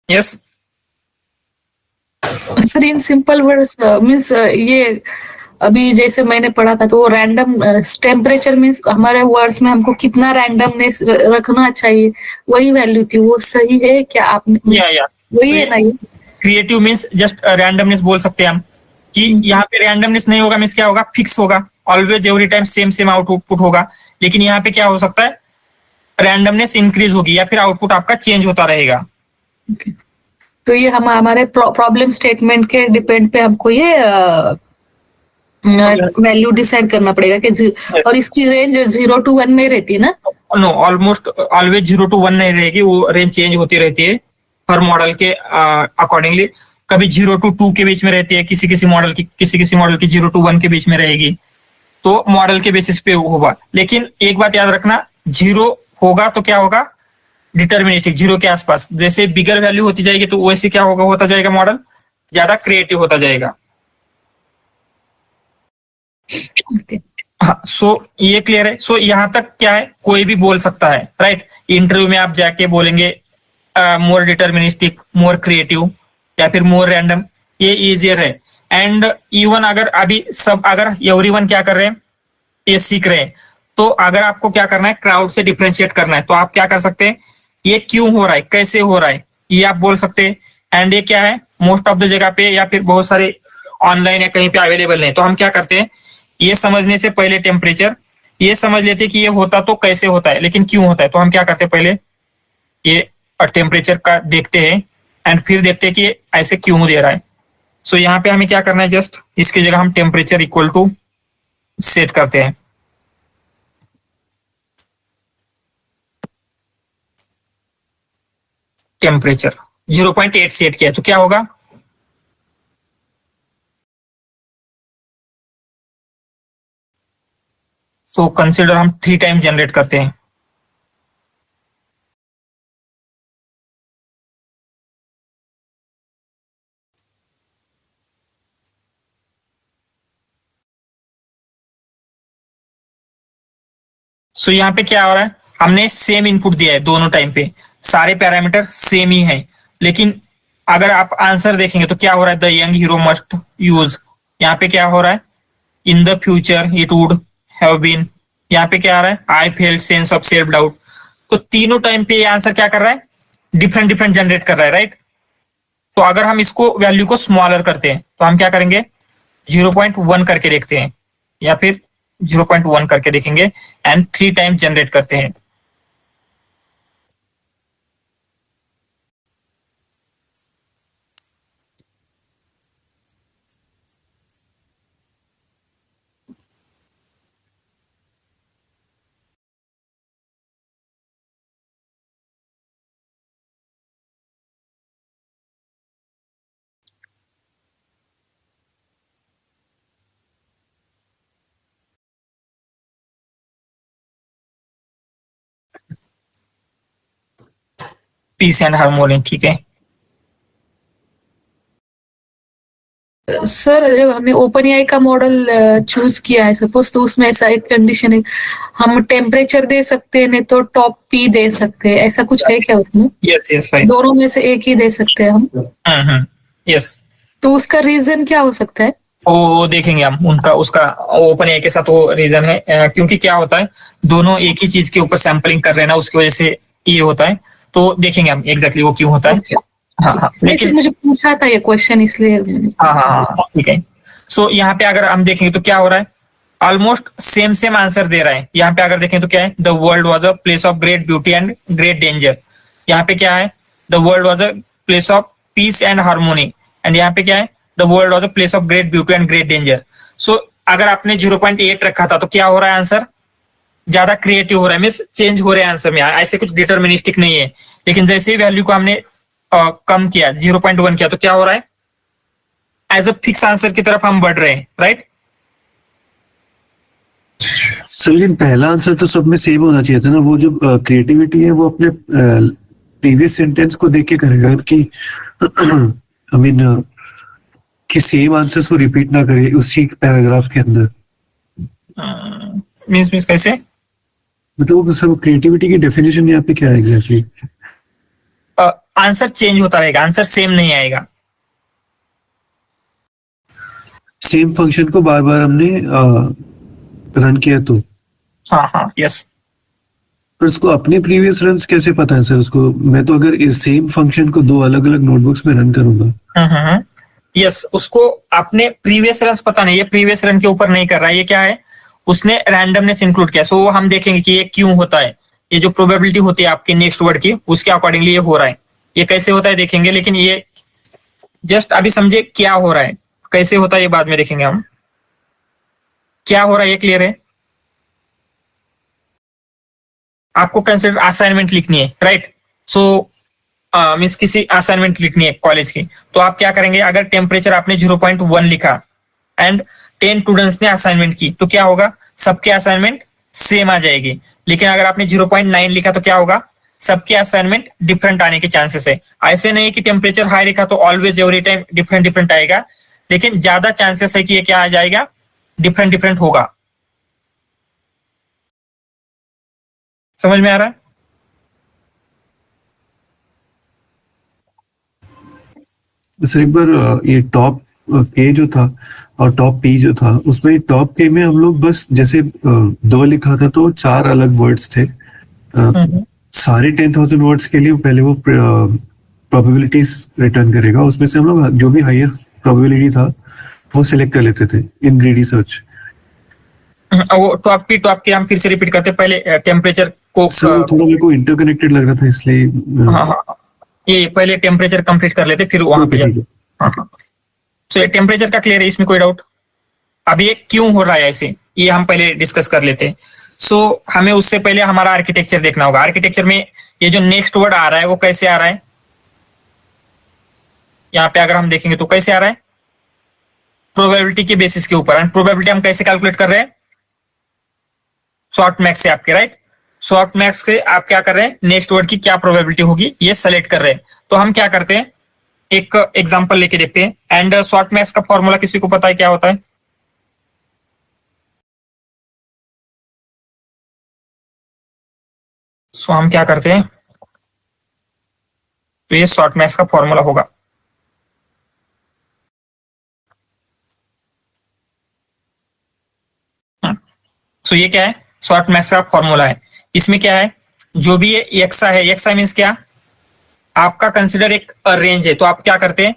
Yes sir in simple words means ये अभी जैसे मैंने पढ़ा था तो वो रैंडम टेम्परेचर मीन्स हमारे वर्ड्स में हमको कितना रैंडमनेस रखना चाहिए, वही वैल्यू थी, वो सही है क्या आपने, या वही है ना ये। क्रिएटिव मीन्स जस्ट रैंडमनेस बोल सकते हैं हम, कि यहाँ पे रैंडमनेस नहीं होगा मीन्स क्या होगा, फिक्स होगा, always every time same same output होगा। लेकिन यहाँ पे क्या हो सकता है, रैंडमनेस इंक्रीज होगी या फिर आउटपुट आपका चेंज होता रहेगा। तो ये हम हमारे प्रॉब्लम स्टेटमेंट के डिपेंड पे हमको ये वैल्यू डिसाइड करना पड़ेगा कि और इसकी रेंज 0 to 1 में रहती है ना। नो, ऑलमोस्ट ऑलवेज 0 to 1 नहीं रहेगी, वो रेंज चेंज होती रहती है हर मॉडल के अकॉर्डिंगली। कभी 0 to 2 के बीच में रहती है, किसी किसी मॉडल की 0 to 1 के बीच में रहेगी, तो मॉडल के बेसिस पे होगा। लेकिन एक बात याद रखना, 0 होगा तो क्या होगा, डिटर्मिनिस्टिक, 0 के आसपास। जैसे बिगर वैल्यू होती जाएगी तो वैसे क्या होगा, होता जाएगा मॉडल ज्यादा क्रिएटिव होता जाएगा। हाँ, सो ये क्लियर है। सो यहाँ तक क्या है, कोई भी बोल सकता है, राइट। इंटरव्यू में आप जाके बोलेंगे मोर डिटर्मिनिस्टिक, मोर क्रिएटिव या फिर मोर रैंडम, ये इजियर है। एंड इवन अगर अभी सब अगर एवरीवन क्या कर रहे हैं, ये सीख रहे हैं, तो अगर आपको क्या करना है, क्राउड से डिफ्रेंशिएट करना है, तो आप क्या कर सकते हैं, ये क्यों हो रहा है, कैसे हो रहा है, ये आप बोल सकते हैं। एंड ये क्या है, मोस्ट ऑफ द जगह पे या फिर बहुत सारे ऑनलाइन या कहीं पे अवेलेबल नहीं, तो हम क्या करते हैं, ये समझने से पहले टेम्परेचर ये समझ लेते हैं कि ये होता तो कैसे होता है, लेकिन क्यों होता है। तो हम क्या करते हैं, पहले ये टेम्परेचर का देखते हैं एंड फिर देखते हैं कि ऐसे क्यों दे रहा है। सो यहाँ पे हमें क्या करना है, जस्ट इसकी जगह हम टेम्परेचर इक्वल टू सेट करते हैं, टेम्परेचर 0.8 सेट किया तो क्या होगा, सो कंसिडर हम 3 टाइम जनरेट करते हैं। सो यहाँ पे क्या हो रहा है, हमने सेम इनपुट दिया है दोनों टाइम पे, सारे पैरामीटर सेम ही हैं, लेकिन अगर आप आंसर देखेंगे तो क्या हो रहा है, the young hero must use, यहाँ पे क्या हो रहा है, in the future it would have been, यहाँ पे क्या आ रहा है, I fail sense of self doubt. तो तीनों टाइम पे ये आंसर क्या कर रहा है, डिफरेंट डिफरेंट जनरेट कर रहा है, राइट। तो अगर हम इसको वैल्यू को स्मॉलर करते हैं तो हम क्या करेंगे, 0.1 करके देखते हैं या फिर 0.1 करके देखेंगे एंड 3 टाइम्स जनरेट करते हैं। पीस एंड हार्मोनी, ठीक है। सर जब हमने ओपन एआई का मॉडल चूज किया है सपोज, तो उसमें ऐसा एक कंडीशन है, हम टेम्परेचर दे सकते हैं, नहीं तो टॉप पी दे सकते हैं, ऐसा कुछ है क्या उसमें? Yes yes right. दोनों में से एक ही दे सकते हैं हम? यस, तो उसका रीजन क्या हो सकता है? वो देखेंगे हम, उनका उसका ओपन एआई के साथ वो रीजन है, क्योंकि क्या होता है दोनों एक ही चीज के ऊपर सैंपलिंग कर रहे हैं ना, उसकी वजह से ये होता है। तो देखेंगे हम एग्जैक्टली वो क्यों होता है। हाँ, लेकिन मुझे पूछा था ये क्वेश्चन इसलिए। हाँ, ठीक है। सो यहाँ पे अगर हम देखेंगे तो क्या हो रहा है, ऑलमोस्ट सेम आंसर दे रहा है। यहाँ पे अगर देखें तो क्या है, the world was a place of great beauty and great danger. यहाँ पे क्या है, the world was a place of peace and harmony. And यहाँ पे क्या है, the world was a place of great beauty and great danger. So अगर आपने 0.8 रखा था तो क्या हो रहा है, आंसर ज्यादा क्रिएटिव हो रहा है, मीन्स चेंज हो रहे हैं आंसर में, ऐसे कुछ डिटर्मिनिस्टिक नहीं है। लेकिन जैसे ही वैल्यू को हमने कम किया, 0.1 किया, तो क्या हो रहा है, एज अ फिक्स आंसर की तरफ हम बढ़ रहे हैं, राइट। सर लेकिन पहला आंसर तो सब में सेम होना चाहिए था ना, वो जो क्रिएटिविटी है वो अपने प्रीवियस सेंटेंस को देख के करेगा कि आई मीन कि सेम आंसर्स को रिपीट ना करे उसी पैराग्राफ के अंदर। मीन्स कैसे, मतलब वो सब क्रिएटिविटी की डेफिनेशन यहाँ पे क्या है एग्जैक्टली? आंसर चेंज होता रहेगा, आंसर सेम नहीं आएगा। सेम फंक्शन को बार बार हमने रन किया तो? हाँ यस। पर उसको अपने प्रीवियस रन्स कैसे पता है सर उसको? मैं तो अगर इस सेम फंक्शन को दो अलग अलग नोटबुक्स में रन करूंगा। यस, उसको अपने प्रीवियस रन पता नहीं, ये प्रीवियस रन के ऊपर नहीं कर रहा है, ये क्या है, उसने रैंडमनेस इंक्लूड किया। सो हम देखेंगे कि ये क्यों होता है, ये जो प्रोबेबिलिटी होती है आपके नेक्स्ट वर्ड की, उसके अकॉर्डिंगली ये हो रहा है। ये कैसे होता है देखेंगे, लेकिन ये जस्ट अभी समझे क्या हो रहा है, कैसे होता है ये बाद में देखेंगे हम। क्या हो रहा है ये क्लियर है? आपको कंसिडर असाइनमेंट लिखनी है, राइट। सो मीन्स किसी असाइनमेंट लिखनी है कॉलेज की, तो आप क्या करेंगे, अगर टेम्परेचर आपने 0.1 लिखा एंड 10 स्टूडेंट्स ने असाइनमेंट की, तो क्या होगा, सबके असाइनमेंट सेम आ जाएगी। लेकिन अगर आपने 0.9 लिखा तो क्या होगा, सबके असाइनमेंट डिफरेंट आने के चांसेस है। ऐसे नहीं कि टेम्परेचर हाई लिखा तो ऑलवेज एवरी टाइम डिफरेंट आएगा, लेकिन ज्यादा चांसेस है कि ये क्या आ जाएगा, डिफरेंट होगा। समझ में आ रहा है? सर एक बार ये टॉप के जो था और टॉप पी जो था, उसमें टॉप के में हम लोग बस जैसे 2 लिखा था तो 4 अलग वर्ड्स थे। सारे 10,000 वर्ड्स के लिए पहले वो प्रोबेबिलिटीज रिटर्न करेगा, उसमें से हम लोग जो भी हायर प्रोबेबिलिटी था वो सिलेक्ट कर लेते थे इन ग्रीडी सर्च। वो टॉप की हम फिर से रिपीट करते, पहले टेम्परेचर को थोड़ा मेरे को इंटरकनेक्टेड लग रहा था इसलिए ये पहले टेम्परेचर कंप्लीट कर लेते फिर वहां पे जाते। तो ये टेम्परेचर का क्लियर है, इसमें कोई डाउट? अब ये क्यों हो रहा है ऐसे, ये हम पहले डिस्कस कर लेते हैं। सो हमें उससे पहले हमारा आर्किटेक्चर देखना होगा। आर्किटेक्चर में ये जो नेक्स्ट वर्ड आ रहा है वो कैसे आ रहा है, यहाँ पे अगर हम देखेंगे तो कैसे आ रहा है, प्रोबेबिलिटी के बेसिस के ऊपर। एंड प्रोबेबिलिटी हम कैसे कैलकुलेट कर रहे हैं, शॉर्ट मैक्स से आपके, राइट। शॉर्ट मैक्स से आप क्या कर रहे हैं, नेक्स्ट वर्ड की क्या प्रोबेबिलिटी होगी ये सेलेक्ट कर रहे हैं। तो हम क्या करते हैं, एक एग्जांपल लेके देखते हैं। एंड शॉर्ट मैक्स का फॉर्मूला किसी को पता है क्या होता है? सो हम क्या करते हैं, तो ये शॉर्ट मैक्स का फॉर्मूला होगा। तो ये क्या है, शॉर्ट मैक्स का फॉर्मूला है। इसमें क्या है, जो भी ये एक्सा है, एक्सा मीन्स क्या, आपका कंसिडर एक रेंज है, तो आप क्या करते हैं,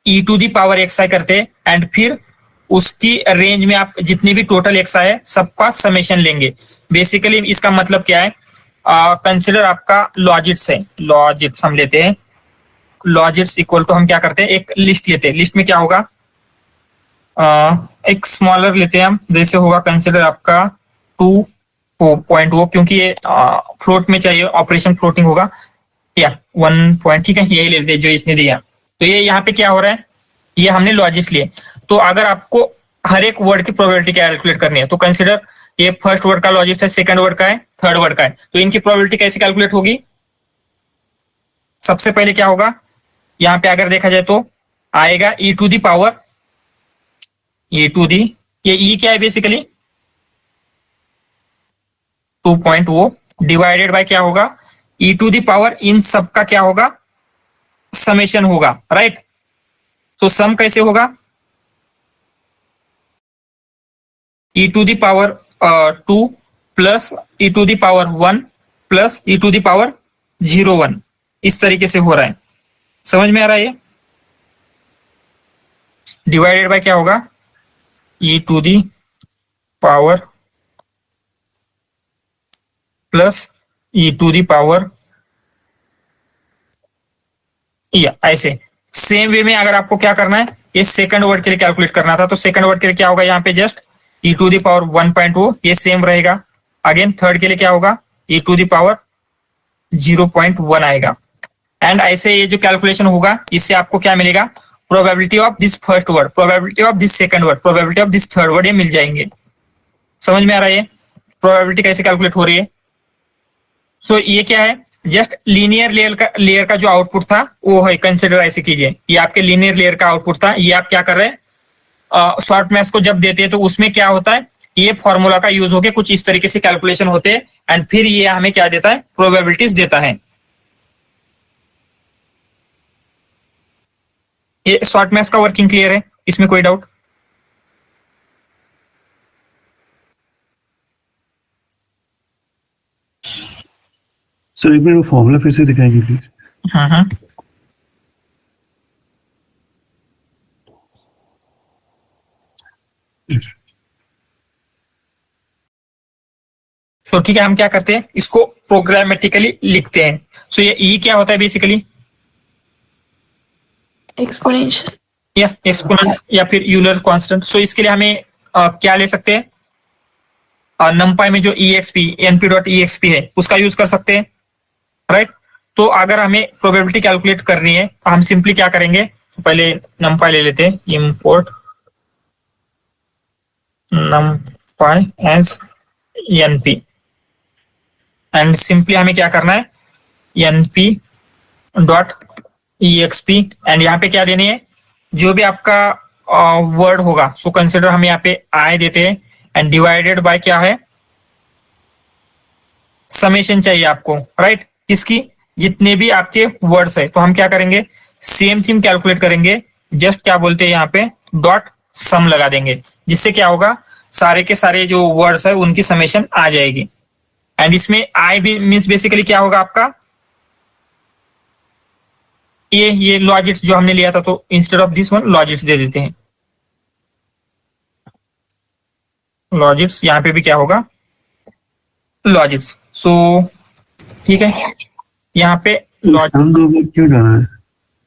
e टू दी पावर एक्सा करते हैं, एंड फिर उसकी रेंज में आप जितनी भी टोटल एक्सा है सबका समेशन लेंगे। बेसिकली इसका मतलब क्या है, कंसिडर आपका लॉजिट्स है, लॉजिट्स हम लेते हैं, लॉजिट्स इक्वल टू हम क्या करते हैं, एक लिस्ट लेते हैं। लिस्ट में क्या होगा, एक स्मॉलर लेते हैं हम, जैसे होगा कंसिडर आपका 2.0, क्योंकि ये फ्लोट में चाहिए, ऑपरेशन फ्लोटिंग होगा, या 1 पॉइंट, ठीक है, यही लेते हैं जो इसने दिया। तो ये यहाँ पे क्या हो रहा है, ये हमने लॉजिक्स लिए। तो अगर आपको हर एक वर्ड की प्रोबेबिलिटी कैलकुलेट करनी है, तो कंसिडर ये फर्स्ट वर्ड का लॉजिक है, सेकंड वर्ड का है, थर्ड वर्ड का है, तो इनकी प्रोबेबिलिटी कैसे कैलकुलेट होगी, सबसे पहले क्या होगा, यहाँ पे अगर देखा जाए तो आएगा e टू दी पावर, ये e क्या है बेसिकली 2.0 डिवाइडेड बाय क्या होगा, e टू दी पावर, इन सब का क्या होगा, समेशन होगा, राइट। सो सम कैसे होगा, e to the power 2 plus e to the power 1 plus e to the power 0.1, इस तरीके से हो रहा है, समझ में आ रहा है ये। डिवाइडेड बाय क्या होगा, e to the power plus e to the power, या ऐसे सेम वे में अगर आपको क्या करना है, ये सेकंड वर्ड के लिए कैलकुलेट करना था, तो सेकंड वर्ड के लिए क्या होगा, यहाँ पे just e to the power 1.0, ये सेम रहेगा। अगेन थर्ड के लिए क्या होगा, e टू दी पावर 0.1 आएगा। एंड ऐसे ये जो कैलकुलेशन होगा, इससे आपको क्या मिलेगा, probability of this first word, probability of this second word, probability of this third word, ये मिल जाएंगे। समझ में आ रहा है प्रोबेबिलिटी कैसे कैलकुलेट हो रही है। तो ये क्या है, जस्ट लीनियर लेयर का जो आउटपुट था वो है, कंसिडर ऐसे कीजिए, ये आपके लीनियर लेयर का आउटपुट था। ये आप क्या कर रहे हैं, शॉर्ट मैथ्स को जब देते हैं तो उसमें क्या होता है, ये फॉर्मूला का यूज होकर कुछ इस तरीके से कैलकुलेशन होते हैं, एंड फिर ये हमें क्या देता है, प्रोबेबिलिटीज देता है। ये शॉर्ट मैथ्स का वर्किंग क्लियर है, इसमें कोई डाउट। सर एक मिनट वो फॉर्मूला फिर से दिखाएंगे प्लीज। हाँ, सो ठीक है, हम क्या करते हैं, इसको प्रोग्रामेटिकली लिखते हैं। सो ये ई क्या होता है बेसिकली, Exponential. या एक्सपोनेंट या फिर यूलर कांस्टेंट। सो इसके लिए हमें क्या ले सकते हैं, नमपाई में जो EXP np.exp है उसका यूज कर सकते हैं, राइट। तो अगर हमें प्रोबेबिलिटी कैलकुलेट करनी है तो हम सिंपली क्या करेंगे, तो पहले नमपाई ले लेते हैं, import NumPy as np, and simply हमें क्या करना है, np.exp, एंड यहाँ पे क्या देनी है, जो भी आपका वर्ड होगा, सो कंसिडर हम यहाँ पे आई देते हैं, एंड डिवाइडेड बाय क्या है, समेशन चाहिए आपको, राइट। इसकी जितने भी आपके वर्ड्स है, तो हम क्या करेंगे, सेम थिंग कैलकुलेट करेंगे, जस्ट क्या बोलते हैं यहाँ पे डॉट सम लगा देंगे, जिससे क्या होगा, सारे के सारे जो वर्ड्स है उनकी समेशन आ जाएगी। एंड इसमें आई भी मीन्स बेसिकली क्या होगा आपका, ये लॉजिट्स जो हमने लिया था, तो इंस्टेड ऑफ दिस वन लॉजिट्स दे देते हैं, लॉजिट्स, यहाँ पे भी क्या होगा, लॉजिट्स। सो ठीक है, यहाँ पे सम दो बार क्यों डाला है?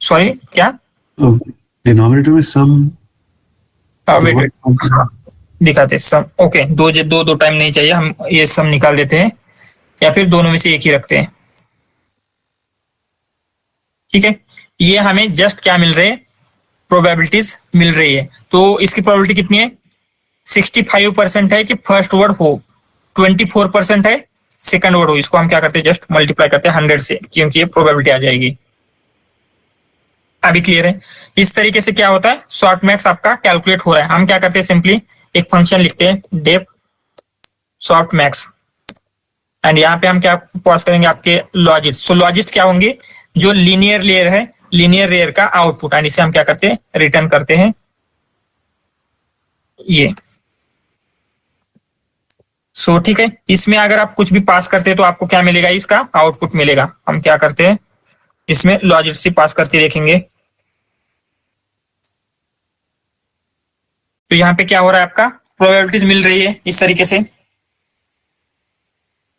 सॉरी क्या, डिनोमिनेटर में सम वेट दिखाते सम, ओके, दो टाइम नहीं चाहिए, हम ये सम निकाल देते हैं, या फिर दोनों में से एक ही रखते हैं, ठीक है। ये हमें जस्ट क्या मिल रहे हैं, प्रोबेबिलिटीज मिल रही है। तो इसकी प्रोबेबिलिटी कितनी है, 65% है कि फर्स्ट वर्ड हो, 24% है सेकंड वर्ड हो। इसको हम क्या करते हैं, जस्ट मल्टीप्लाई करते हैं 100 से, क्योंकि ये प्रोबेबिलिटी आ जाएगी। अभी क्लियर है। इस तरीके से क्या होता है, शॉर्ट मैथ्स आपका कैलकुलेट हो रहा है। हम क्या करते हैं, सिंपली एक फंक्शन लिखते हैं, डेफ शॉर्ट मैथ्स, एंड यहाँ पे हम क्या पास करेंगे, आपके लॉजिट्स। सो लॉजिट्स क्या होंगे, जो लीनियर लेयर है, लीनियर लेयर का आउटपुट, एंड इसे हम क्या करते हैं, रिटर्न करते हैं ये। सो ठीक है, इसमें अगर आप कुछ भी पास करते हैं तो आपको क्या मिलेगा, इसका आउटपुट मिलेगा। हम क्या करते हैं, इसमें लॉजिक से पास करके देखेंगे। तो यहाँ पे क्या हो रहा है, आपका प्रोबेबिलिटीज मिल रही है इस तरीके से।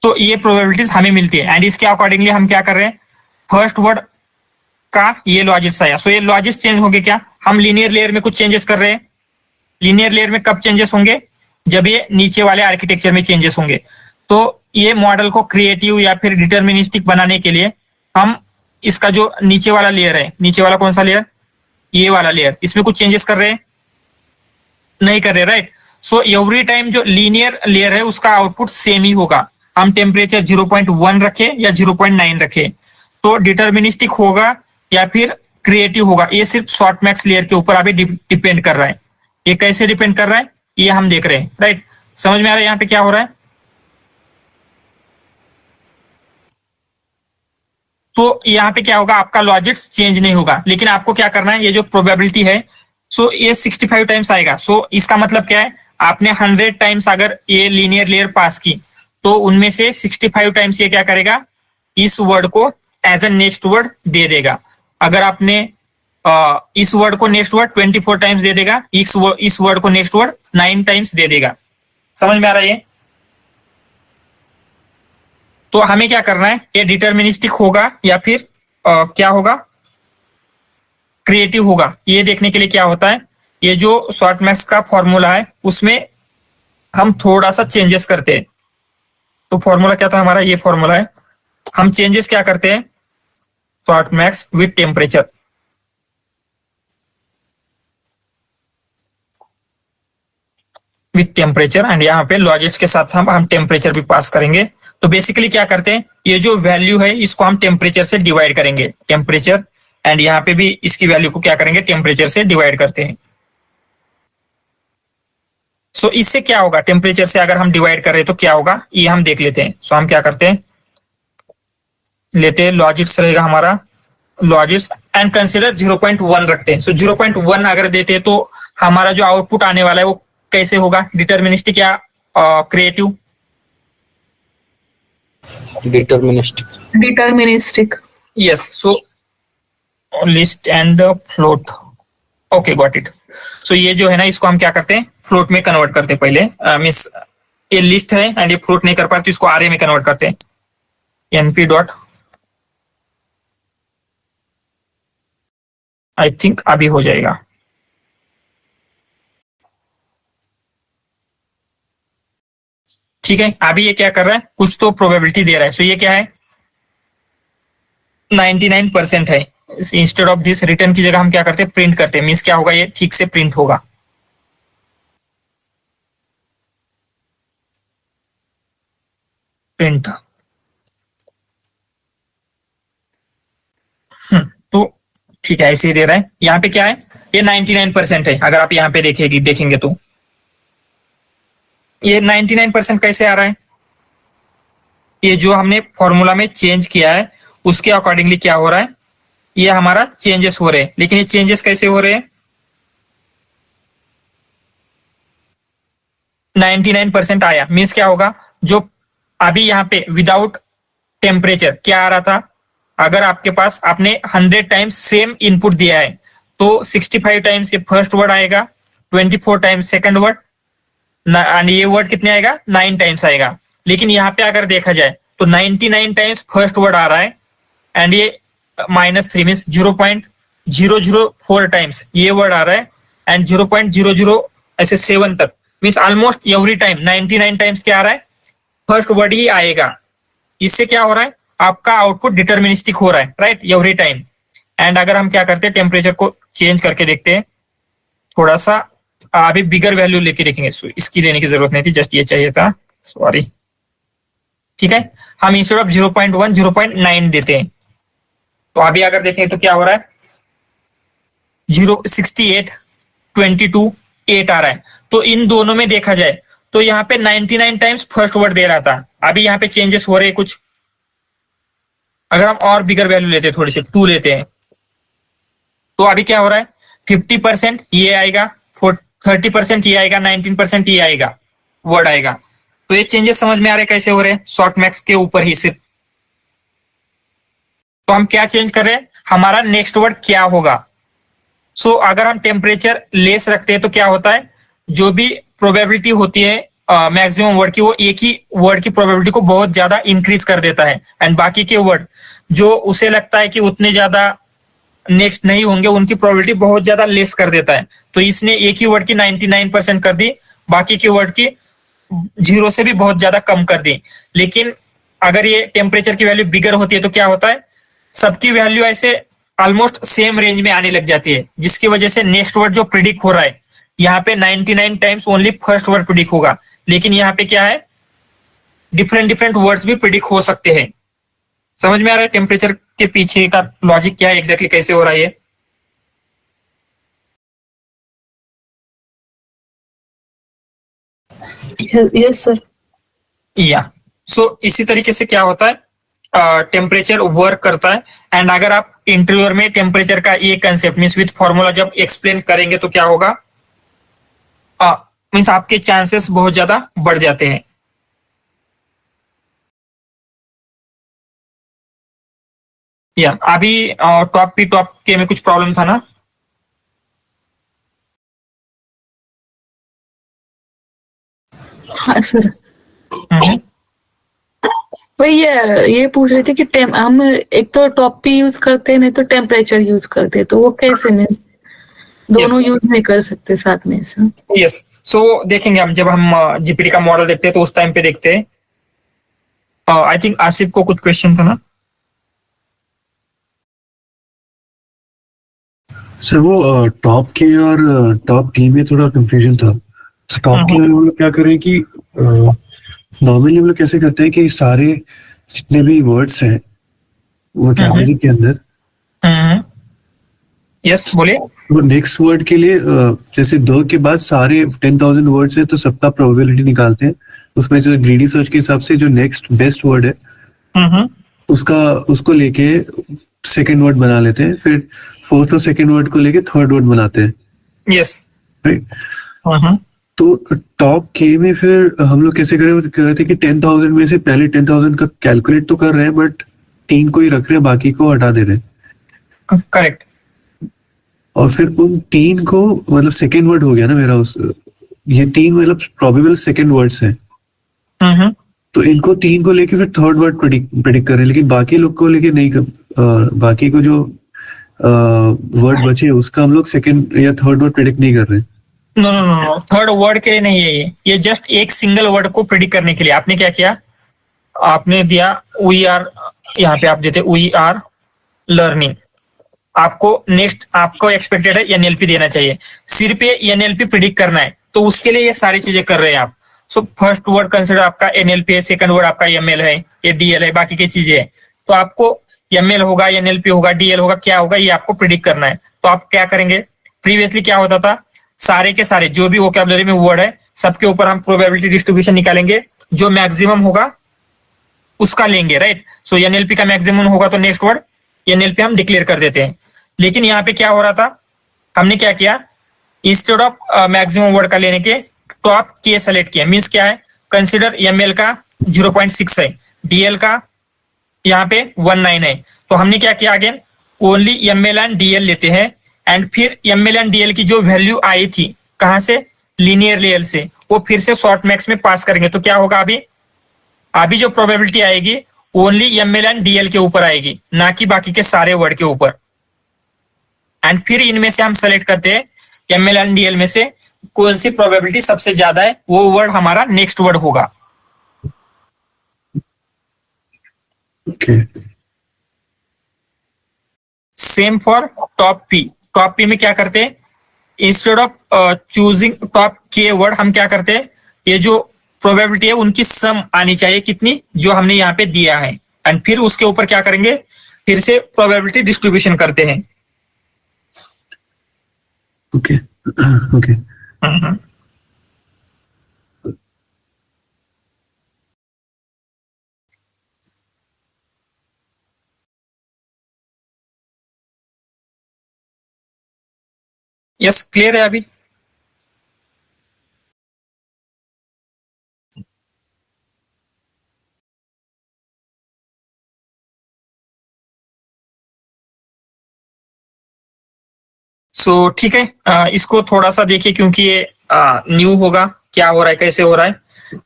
तो ये प्रोबेबिलिटीज हमें मिलती है, एंड इसके अकॉर्डिंगली हम क्या कर रहे हैं, फर्स्ट वर्ड का ये लॉजिक्स आया। सो ये लॉजिक्स चेंज होंगे क्या, हम लीनियर लेयर में कुछ चेंजेस कर रहे हैं। लीनियर लेयर में कब चेंजेस होंगे, जब ये नीचे वाले आर्किटेक्चर में चेंजेस होंगे। तो ये मॉडल को क्रिएटिव या फिर डिटर्मिनिस्टिक बनाने के लिए हम इसका जो नीचे वाला लेयर है, नीचे वाला कौन सा लेयर, ये वाला लेयर, इसमें कुछ चेंजेस कर रहे हैं, नहीं कर रहे, राइट। सो एवरी टाइम जो लीनियर लेयर है उसका आउटपुट सेम ही होगा। हम टेम्परेचर 0.1 रखे या 0.9 रखे, तो डिटर्मिनिस्टिक होगा या फिर क्रिएटिव होगा, ये सिर्फ शॉर्टमैक्स लेयर के ऊपर अभी डिपेंड कर रहा है। ये कैसे डिपेंड कर रहा है ये हम देख रहे हैं, राइट। समझ में आ रहा है यहाँ पे क्या हो रहा है? तो यहाँ पे क्या होगा, आपका लॉजिक्स चेंज नहीं होगा, लेकिन आपको क्या करना है, ये जो प्रोबेबिलिटी है सो ये 65 टाइम्स आएगा। सो इसका मतलब क्या है, आपने 100 टाइम्स अगर ये लीनियर लेयर पास की तो उनमें से 65 टाइम्स ये क्या करेगा, इस वर्ड को एज ए नेक्स्ट वर्ड दे देगा। अगर आपने इस वर्ड को नेक्स्ट वर्ड 24 टाइम्स दे देगा, इस वर्ड को नेक्स्ट वर्ड 9 टाइम्स दे देगा। समझ में आ रहा है ये? तो हमें क्या करना है, ये डिटर्मिनिस्टिक होगा या फिर क्या होगा, क्रिएटिव होगा, ये देखने के लिए क्या होता है, ये जो शॉर्टमैक्स का फॉर्मूला है उसमें हम थोड़ा सा चेंजेस करते हैं। तो फॉर्मूला क्या था हमारा, ये फॉर्मूला है। हम चेंजेस क्या करते हैं, softmax with temperature, with temperature, and यहाँ पे लॉजिक्स के साथ हम टेम्परेचर भी पास करेंगे। तो बेसिकली क्या करते हैं, ये जो वैल्यू है इसको हम टेम्परेचर से डिवाइड करेंगे, टेम्परेचर, एंड यहाँ पे भी इसकी वैल्यू को क्या करेंगे, टेम्परेचर से डिवाइड करते हैं। सो इससे क्या होगा, टेम्परेचर से अगर हम डिवाइड कर रहे हैं तो क्या होगा ये हम देख लेते हैं। सो हम क्या करते हैं, लेते हैं लॉजिक्स रहेगा हमारा, लॉजिक्स एंड कंसिडर 0.1 रखते हैं। सो 0.1 अगर देते हैं तो हमारा जो आउटपुट आने वाला है वो कैसे होगा, डिटर्मिनिस्टिक या creative? Deterministic. Yes, so list and float, okay got it. So ये जो है ना, इसको हम क्या करते हैं, फ्लोट में कन्वर्ट करते हैं पहले। मीन्स ये लिस्ट है एंड ये फ्लोट नहीं कर पाते तो इसको आरए में कन्वर्ट करते हैं। एनपी डॉट, आई थिंक अभी हो जाएगा। ठीक है, अभी ये क्या कर रहा है, कुछ तो प्रोबेबिलिटी दे रहा है। सो ये क्या है, 99% है। इंस्टेड ऑफ दिस रिटर्न की जगह हम क्या करते हैं, प्रिंट करते हैं। मीन्स क्या होगा, ये ठीक से प्रिंट होगा। प्रिंट, तो ठीक है, ऐसे ही दे रहा है। यहाँ पे क्या है, ये 99% है। अगर आप यहाँ पे देखेंगे तो ये 99% कैसे आ रहा है, ये जो हमने फॉर्मूला में चेंज किया है उसके अकॉर्डिंगली क्या हो रहा है, ये हमारा चेंजेस हो रहे हैं। लेकिन ये चेंजेस कैसे हो रहे हैं, 99% आया। मीन्स क्या होगा, जो अभी यहाँ पे विदाउट टेम्परेचर क्या आ रहा था, अगर आपके पास आपने 100 टाइम्स सेम इनपुट दिया है तो 65 टाइम्स ये फर्स्ट वर्ड आएगा, 24 टाइम्स सेकंड वर्ड, एंड ये वर्ड कितने आएगा, 9 टाइम्स आएगा। लेकिन यहाँ पे अगर देखा जाए तो 99 टाइम्स फर्स्ट वर्ड आ रहा है एंड ये -3 मीन्स 0.004 टाइम्स ये वर्ड आ रहा है एंड 0.00 ऐसे 7 तक, means almost every time 99 times क्या आ रहा है, फर्स्ट वर्ड ही आएगा। इससे क्या हो रहा है, आपका आउटपुट डिटर्मिनिस्टिक हो रहा है, राइट, एवरी टाइम। एंड अगर हम क्या करते हैं, टेम्परेचर को चेंज करके देखते हैं, थोड़ा सा अभी बिगर वैल्यू लेके देखेंगे। इसकी लेने की जरूरत नहीं थी, जस्ट ये चाहिए था, सॉरी। ठीक है, हम इंस्टेड ऑफ 0.1 0.9 देते हैं। तो अभी अगर देखें तो क्या हो रहा है, 68 22 8 आ रहा है। तो इन दोनों में देखा जाए तो यहाँ पे 99 टाइम्स फर्स्ट वर्ड दे रहा था, अभी यहाँ पे चेंजेस हो रहे हैं कुछ। अगर हम और बिगर वैल्यू लेते हैं, थोड़ी सी 2 लेते हैं, तो अभी क्या हो रहा है, 50% ये आएगा, 30% ये आएगा, 19% ये आएगा, वर्ड आएगा। तो ये चेंजेस समझ में आ रहे कैसे हो रहे हैं, शॉर्टमैक्स के ऊपर ही सिर्फ। तो हम क्या चेंज कर रहे हैं, हमारा नेक्स्ट वर्ड क्या होगा। सो अगर हम टेम्परेचर लेस रखते हैं तो क्या होता है, जो भी प्रोबेबिलिटी होती है मैक्सिमम वर्ड की, वो एक ही वर्ड की प्रोबेबिलिटी को बहुत ज्यादा इंक्रीज कर देता है एंड बाकी के वर्ड जो उसे लगता है कि उतने ज्यादा नेक्स्ट नहीं होंगे उनकी प्रोबेबिलिटी बहुत ज्यादा लेस कर देता है। तो इसने एक ही वर्ड की 99% कर दी, बाकी के वर्ड की 0 से भी बहुत ज्यादा कम कर दी। लेकिन अगर ये टेम्परेचर की वैल्यू बिगर होती है तो क्या होता है, सबकी वैल्यू ऐसे ऑलमोस्ट सेम रेंज में आने लग जाती है, जिसकी वजह से नेक्स्ट वर्ड जो प्रिडिक्ट हो रहा है, यहाँ पे 99 times only first word predict होगा। लेकिन यहाँ पे क्या है, डिफरेंट वर्ड्स भी प्रिडिक्ट हो सकते हैं। समझ में आ रहा है टेम्परेचर के पीछे का लॉजिक क्या है, एग्जैक्टली कैसे हो रहा है ये? Yes, sir. या सो इसी तरीके से क्या होता है, टेम्परेचर वर्क करता है। एंड अगर आप इंटरव्यूअर में टेम्परेचर का ये कंसेप्ट मीन्स विथ फॉर्मूला जब एक्सप्लेन करेंगे तो क्या होगा, मीन्स आपके चांसेस बहुत ज्यादा बढ़ जाते हैं। या अभी टॉप पी टॉप के में कुछ प्रॉब्लम था ना? हाँ सर, हम्म, वही ये पूछ रहे थे कि हम एक तो टॉप पी यूज करते हैं, नहीं तो टेम्परेचर यूज करते हैं, तो वो कैसे मीन्स दोनों यूज नहीं कर सकते साथ में सर? यस सो देखेंगे हम जब हम जीपीटी का मॉडल देखते हैं तो उस टाइम पे देखते हैं। आई थिंक आसिफ को कुछ क्वेश्चन था ना? सर वो टॉप के और टॉप पी में थोड़ा कंफ्यूजन था। टॉप के में हम लोग क्या करें कि नॉर्मली हम लोग कैसे करते हैं कि सारे जितने भी वर्ड्स हैं वो कैटेगरी के अंदर, यस बोलिए। वो नेक्स्ट वर्ड के लिए जैसे द के बाद सारे 10,000 वर्ड्स हैं तो सबका प्रोबेबिलिटी निकालते हैं। उसमें जो ग्रीडी सर्च के हिसाब से जो नेक्स्ट बेस्ट वर्ड है उसको लेके सेकंड वर्ड बना लेते हैं, फिर फोर्थ और सेकंड वर्ड को लेके थर्ड वर्ड बनाते हैं। Yes right. तो टॉप के में फिर हम लोग कैसे कर रहे थे कि 10,000 में से पहले 10,000 का कैलकुलेट तो कर रहे हैं बट 3 को ही रख रहे हैं, बाकी को हटा दे रहे हैं। करेक्ट। और फिर उन 3 को मतलब सेकेंड वर्ड हो गया ना मेरा, उस ये 3 मतलब प्रोबेबल सेकेंड वर्ड्स हैं। तो इनको 3 को लेके फिर थर्ड वर्ड प्रेडिक्ट कर रहे हैं, लेकिन बाकी लोग को लेके नहीं बाकी को जो वर्ड बचे उसका हम लोग सेकेंड या थर्ड वर्ड प्रेडिक्ट नहीं कर रहे हैं। No no no, third word के लिए नहीं है ये जस्ट एक सिंगल वर्ड को प्रिडिक्ट करने के लिए। आपने क्या किया, आपने दिया वी आर, यहाँ पे आप देते वी आर लर्निंग। आपको नेक्स्ट आपको एक्सपेक्टेड है एनएलपी देना चाहिए, सिर्फ ये एनएलपी प्रिडिक्ट करना है, तो उसके लिए ये सारी चीजें कर रहे हैं आप। सो फर्स्ट वर्ड कंसिडर आपका एनएलपी है, सेकंड वर्ड आपका एमएल है, ये डीएल है, बाकी की चीजें है। तो आपको एमएल होगा, एनएलपी होगा, डीएल होगा, क्या होगा ये आपको प्रिडिक्ट करना है। तो आप क्या करेंगे, प्रीवियसली क्या होता था, सारे के सारे जो भी वोकैबुलरी में वर्ड है सबके ऊपर हम प्रोबेबिलिटी डिस्ट्रीब्यूशन निकालेंगे, जो मैक्सिमम होगा उसका लेंगे, राइट। सो एनएलपी का मैक्सिमम होगा तो नेक्स्ट वर्ड एनएलपी हम डिक्लेयर कर देते हैं। लेकिन यहाँ पे क्या हो रहा था, हमने क्या किया, इंस्टेड ऑफ मैक्सिमम वर्ड का लेने के टॉप के सेलेक्ट किया। मींस क्या है, कंसिडर एमएल का 0.6 है, डीएल का यहाँ पे 19 है, तो हमने क्या किया, again only ML and DL लेते हैं। एंड फिर एमएल एंड डीएल की जो वैल्यू आई थी कहां से, लीनियर लेवल से, वो फिर से शॉर्ट मैक्स में पास करेंगे। तो क्या होगा, अभी जो प्रोबेबिलिटी आएगी ओनली एमएल एंड डीएल के ऊपर आएगी, ना कि बाकी के सारे वर्ड के ऊपर। एंड फिर इनमें से हम सेलेक्ट करते हैं एमएल एंड डीएल में से कौन सी प्रोबेबिलिटी सबसे ज्यादा है, वो वर्ड हमारा नेक्स्ट वर्ड होगा। Okay. Same for top P. Top P में क्या करते हैं, इंस्टेड ऑफ चूजिंग टॉप के वर्ड हम क्या करते हैं, ये जो प्रोबेबिलिटी है उनकी सम आनी चाहिए, कितनी, जो हमने यहाँ पे दिया है। एंड फिर उसके ऊपर क्या करेंगे, फिर से प्रोबेबिलिटी डिस्ट्रीब्यूशन करते हैं। Okay okay. यस, क्लियर है अभी? सो ठीक है, इसको थोड़ा सा देखिए क्योंकि ये न्यू होगा, क्या हो रहा है, कैसे हो रहा है।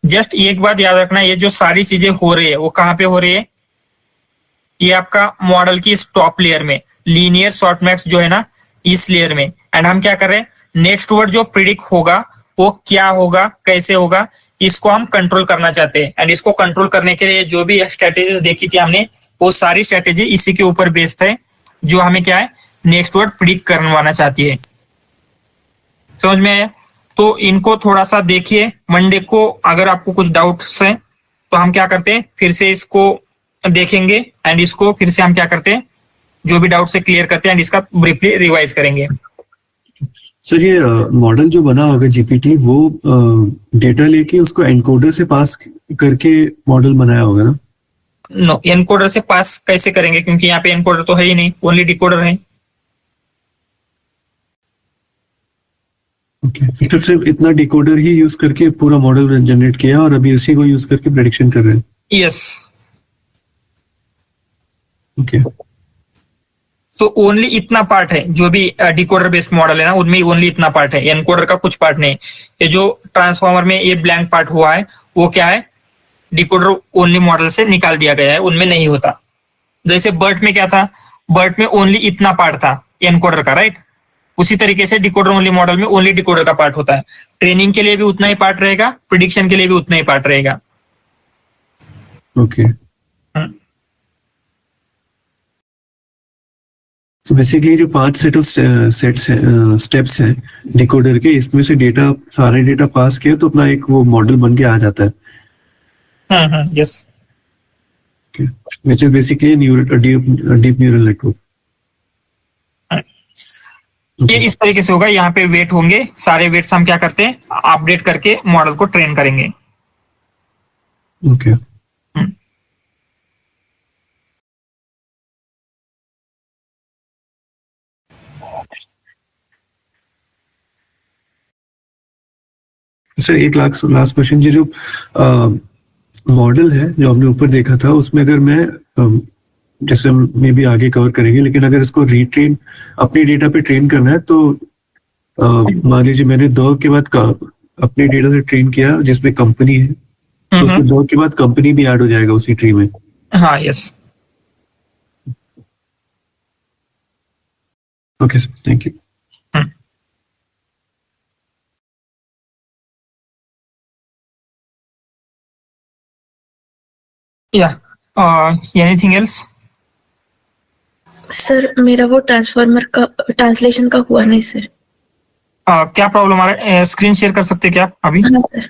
जस्ट एक बात याद रखना, ये जो सारी चीजें हो रही है वो कहाँ पे हो रही है, ये आपका मॉडल की इस टॉप लेयर में, लीनियर शॉर्ट मैक्स जो है ना, इस लेयर में। एंड हम क्या कर रहे हैं, नेक्स्ट वर्ड जो प्रिडिक्ट होगा वो क्या होगा, कैसे होगा, इसको हम कंट्रोल करना चाहते हैं। एंड इसको कंट्रोल करने के लिए जो भी स्ट्रेटेजीज देखी थी हमने, वो सारी स्ट्रेटेजी इसी के ऊपर बेस्ड है, जो हमें क्या है, नेक्स्ट वर्ड प्रिडिक्ट करवाना चाहती है। समझ में आया? तो इनको थोड़ा सा देखिए, मंडे को अगर आपको कुछ डाउट्स हैं तो हम क्या करते हैं, फिर से इसको देखेंगे एंड इसको फिर से हम क्या करते हैं, जो भी डाउट से क्लियर करते हैं एंड इसका ब्रीफली रिवाइज करेंगे। सर ये मॉडल जो बना होगा जीपीटी वो डेटा लेके उसको एनकोडर से पास करके मॉडल बनाया होगा ना? नो, एनकोडर से पास कैसे करेंगे, क्योंकि यहाँ पे एनकोडर तो है ही नहीं, ओनली डिकोडर है। ओके, तो सिर्फ इतना डिकोडर ही यूज करके पूरा मॉडल जनरेट किया और अभी उसी को यूज करके प्रेडिक्शन कर रहे हैं। यस, ओके, तो ओनली इतना पार्ट है, जो भी डिकोडर बेस्ड मॉडल है ना उनमें ओनली इतना पार्ट है, एनकोडर का कुछ पार्ट नहीं। ये जो ट्रांसफॉर्मर में ये ब्लैंक पार्ट हुआ है वो क्या है, डिकोडर ओनली मॉडल से निकाल दिया गया है, उनमें नहीं होता। जैसे बर्ट में क्या था, बर्ट में ओनली इतना पार्ट था एनकोडर का, राइट। उसी तरीके से डिकोडर ओनली मॉडल में ओनली डिकोडर का पार्ट होता है। ट्रेनिंग के लिए भी उतना ही पार्ट रहेगा, प्रिडिक्शन के लिए भी उतना ही पार्ट रहेगा। ओके। तो बेसिकली जो 5 सेट ऑफ स्टेप्स हैं डिकोडर के, इसमें से डेटा सारे डेटा पास किया तो अपना एक वो मॉडल बन के आ जाता है। Yes, which is basically a deep neural network. ये इस तरीके से होगा। यहाँ पे वेट होंगे, सारे वेट्स हम क्या करते हैं, अपडेट करके मॉडल को ट्रेन करेंगे। ओके, सर एक लास्ट क्वेश्चन, ये जो मॉडल है जो हमने ऊपर देखा था उसमें अगर मैं जैसे हम मे भी आगे कवर करेंगे, लेकिन अगर इसको रीट्रेन अपने डेटा पे ट्रेन करना है तो मान लीजिए मैंने 2 के बाद अपने डेटा से ट्रेन किया जिसमें कंपनी है, तो उसमें 2 के बाद कंपनी भी ऐड हो जाएगा उसी ट्री में। हाँ, yes. Okay sir, thank you. या एनीथिंग एल्स? सर मेरा वो ट्रांसफॉर्मर का ट्रांसलेशन का हुआ नहीं सर। क्या प्रॉब्लम आ रहा है, स्क्रीन शेयर कर सकते हैं क्या आप अभी? हाँ सर।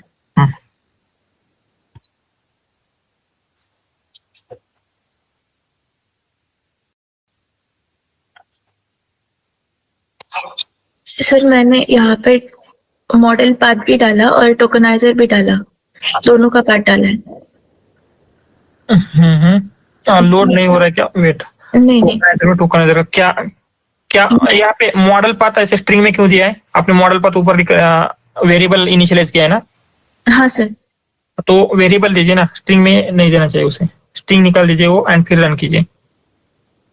सर मैंने यहाँ पे मॉडल पाथ भी डाला और टोकनाइजर भी डाला, दोनों का पार्ट डाला है। लोड नहीं हो रहा है क्या? वेट, नहीं टोकनाइजर क्या क्या यहाँ पे मॉडल पाथ ऐसे स्ट्रिंग में क्यों दिया है? आपने मॉडल पाथ ऊपर वेरिएबल इनिशियलाइज किया है ना? हाँ सर। तो वेरिएबल दीजिए ना, स्ट्रिंग में नहीं देना चाहिए उसे। स्ट्रिंग निकाल दीजिए वो एंड फिर रन कीजिए।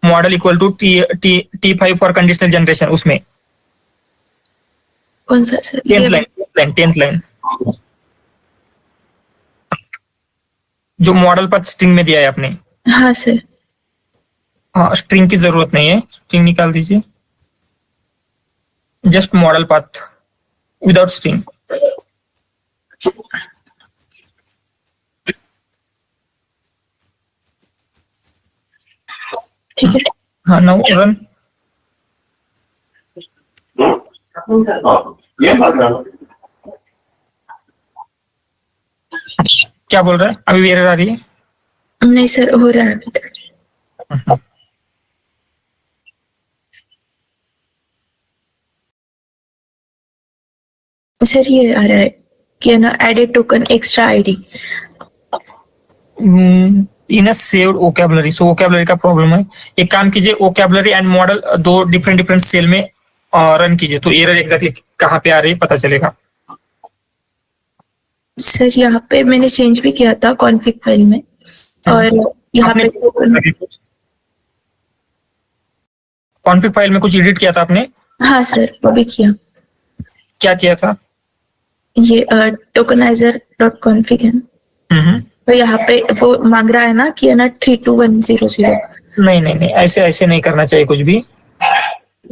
Model equal to T5 for conditional generation, उसमें कौन सा सर? 10th लाइन जो मॉडल पाथ स्ट्रिंग में दिया है आपने। हाँ सर। हाँ, स्ट्रिंग की जरूरत नहीं है, स्ट्रिंग निकाल दीजिए। Just model path without string. ठीक है। हाँ, नाउ रन। क्या बोल रहा है? अभी एरर आ रही है? नहीं सर, हो रहा है अभी तक। सर ये आ रहा है कि ना added token extra ID in a saved vocabulary. So vocabulary का प्रॉब्लम है। एक काम कीजिए, vocabulary and model 2 different cell में रन कीजिए, तो एरर एग्जैक्टली कहाँ पे आ रही है पता चलेगा। सर यहाँ पे मैंने चेंज भी किया था कॉन्फ़िग फाइल में, और यहाँ पे कॉन्फ़िग फाइल में कुछ एडिट किया था आपने? हाँ सर, वो भी किया। क्या किया था? ये tokenizer.config है ना, तो यहाँ पे वो मांग रहा है ना कि है ना 32100। नहीं, ऐसे नहीं करना चाहिए कुछ भी।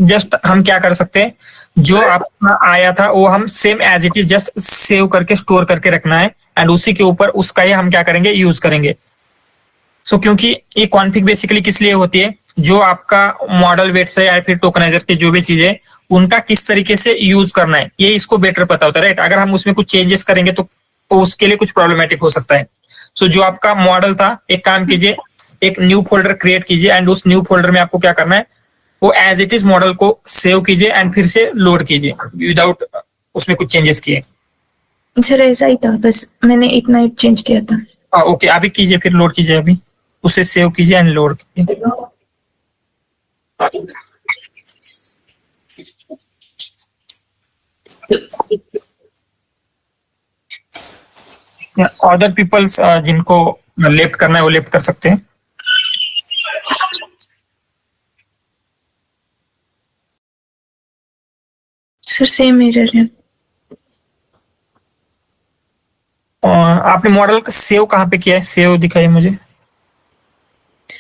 जस्ट हम क्या कर सकते हैं, जो आपका आया था वो हम same as it is just save करके स्टोर करके रखना है एंड उसी के ऊपर उसका ही हम क्या करेंगे, यूज करेंगे। सो क्योंकि ये कॉन्फ़िग बेसिकली किस लिए होती है, जो आपका मॉडल वेट्स है या फिर टोकनाइजर की जो भी चीजें उनका किस तरीके से यूज करना है, ये इसको बेटर पता होता है, राइट। अगर हम उसमें कुछ चेंजेस करेंगे तो उसके लिए कुछ प्रॉब्लमेटिक हो सकता है। सो जो आपका मॉडल था, एक काम कीजिए, एक न्यू फोल्डर क्रिएट कीजिए एंड उस न्यू फोल्डर में आपको क्या करना है, वो एज इट इज मॉडल को सेव कीजिए एंड फिर से लोड कीजिए विदाउट उसमें कुछ चेंजेस किए। सर ऐसा ही था, बस मैंने एक नाइट चेंज किया था। ओके, अभी कीजिए, फिर लोड कीजिए, अभी उसे सेव कीजिए एंड लोड कीजिए। अदर पीपल्स जिनको लेफ्ट करना है वो लेफ्ट कर सकते हैं। सर सेम एरर है। आपने मॉडल का सेव कहाँ पे किया है, सेव दिखाइए मुझे।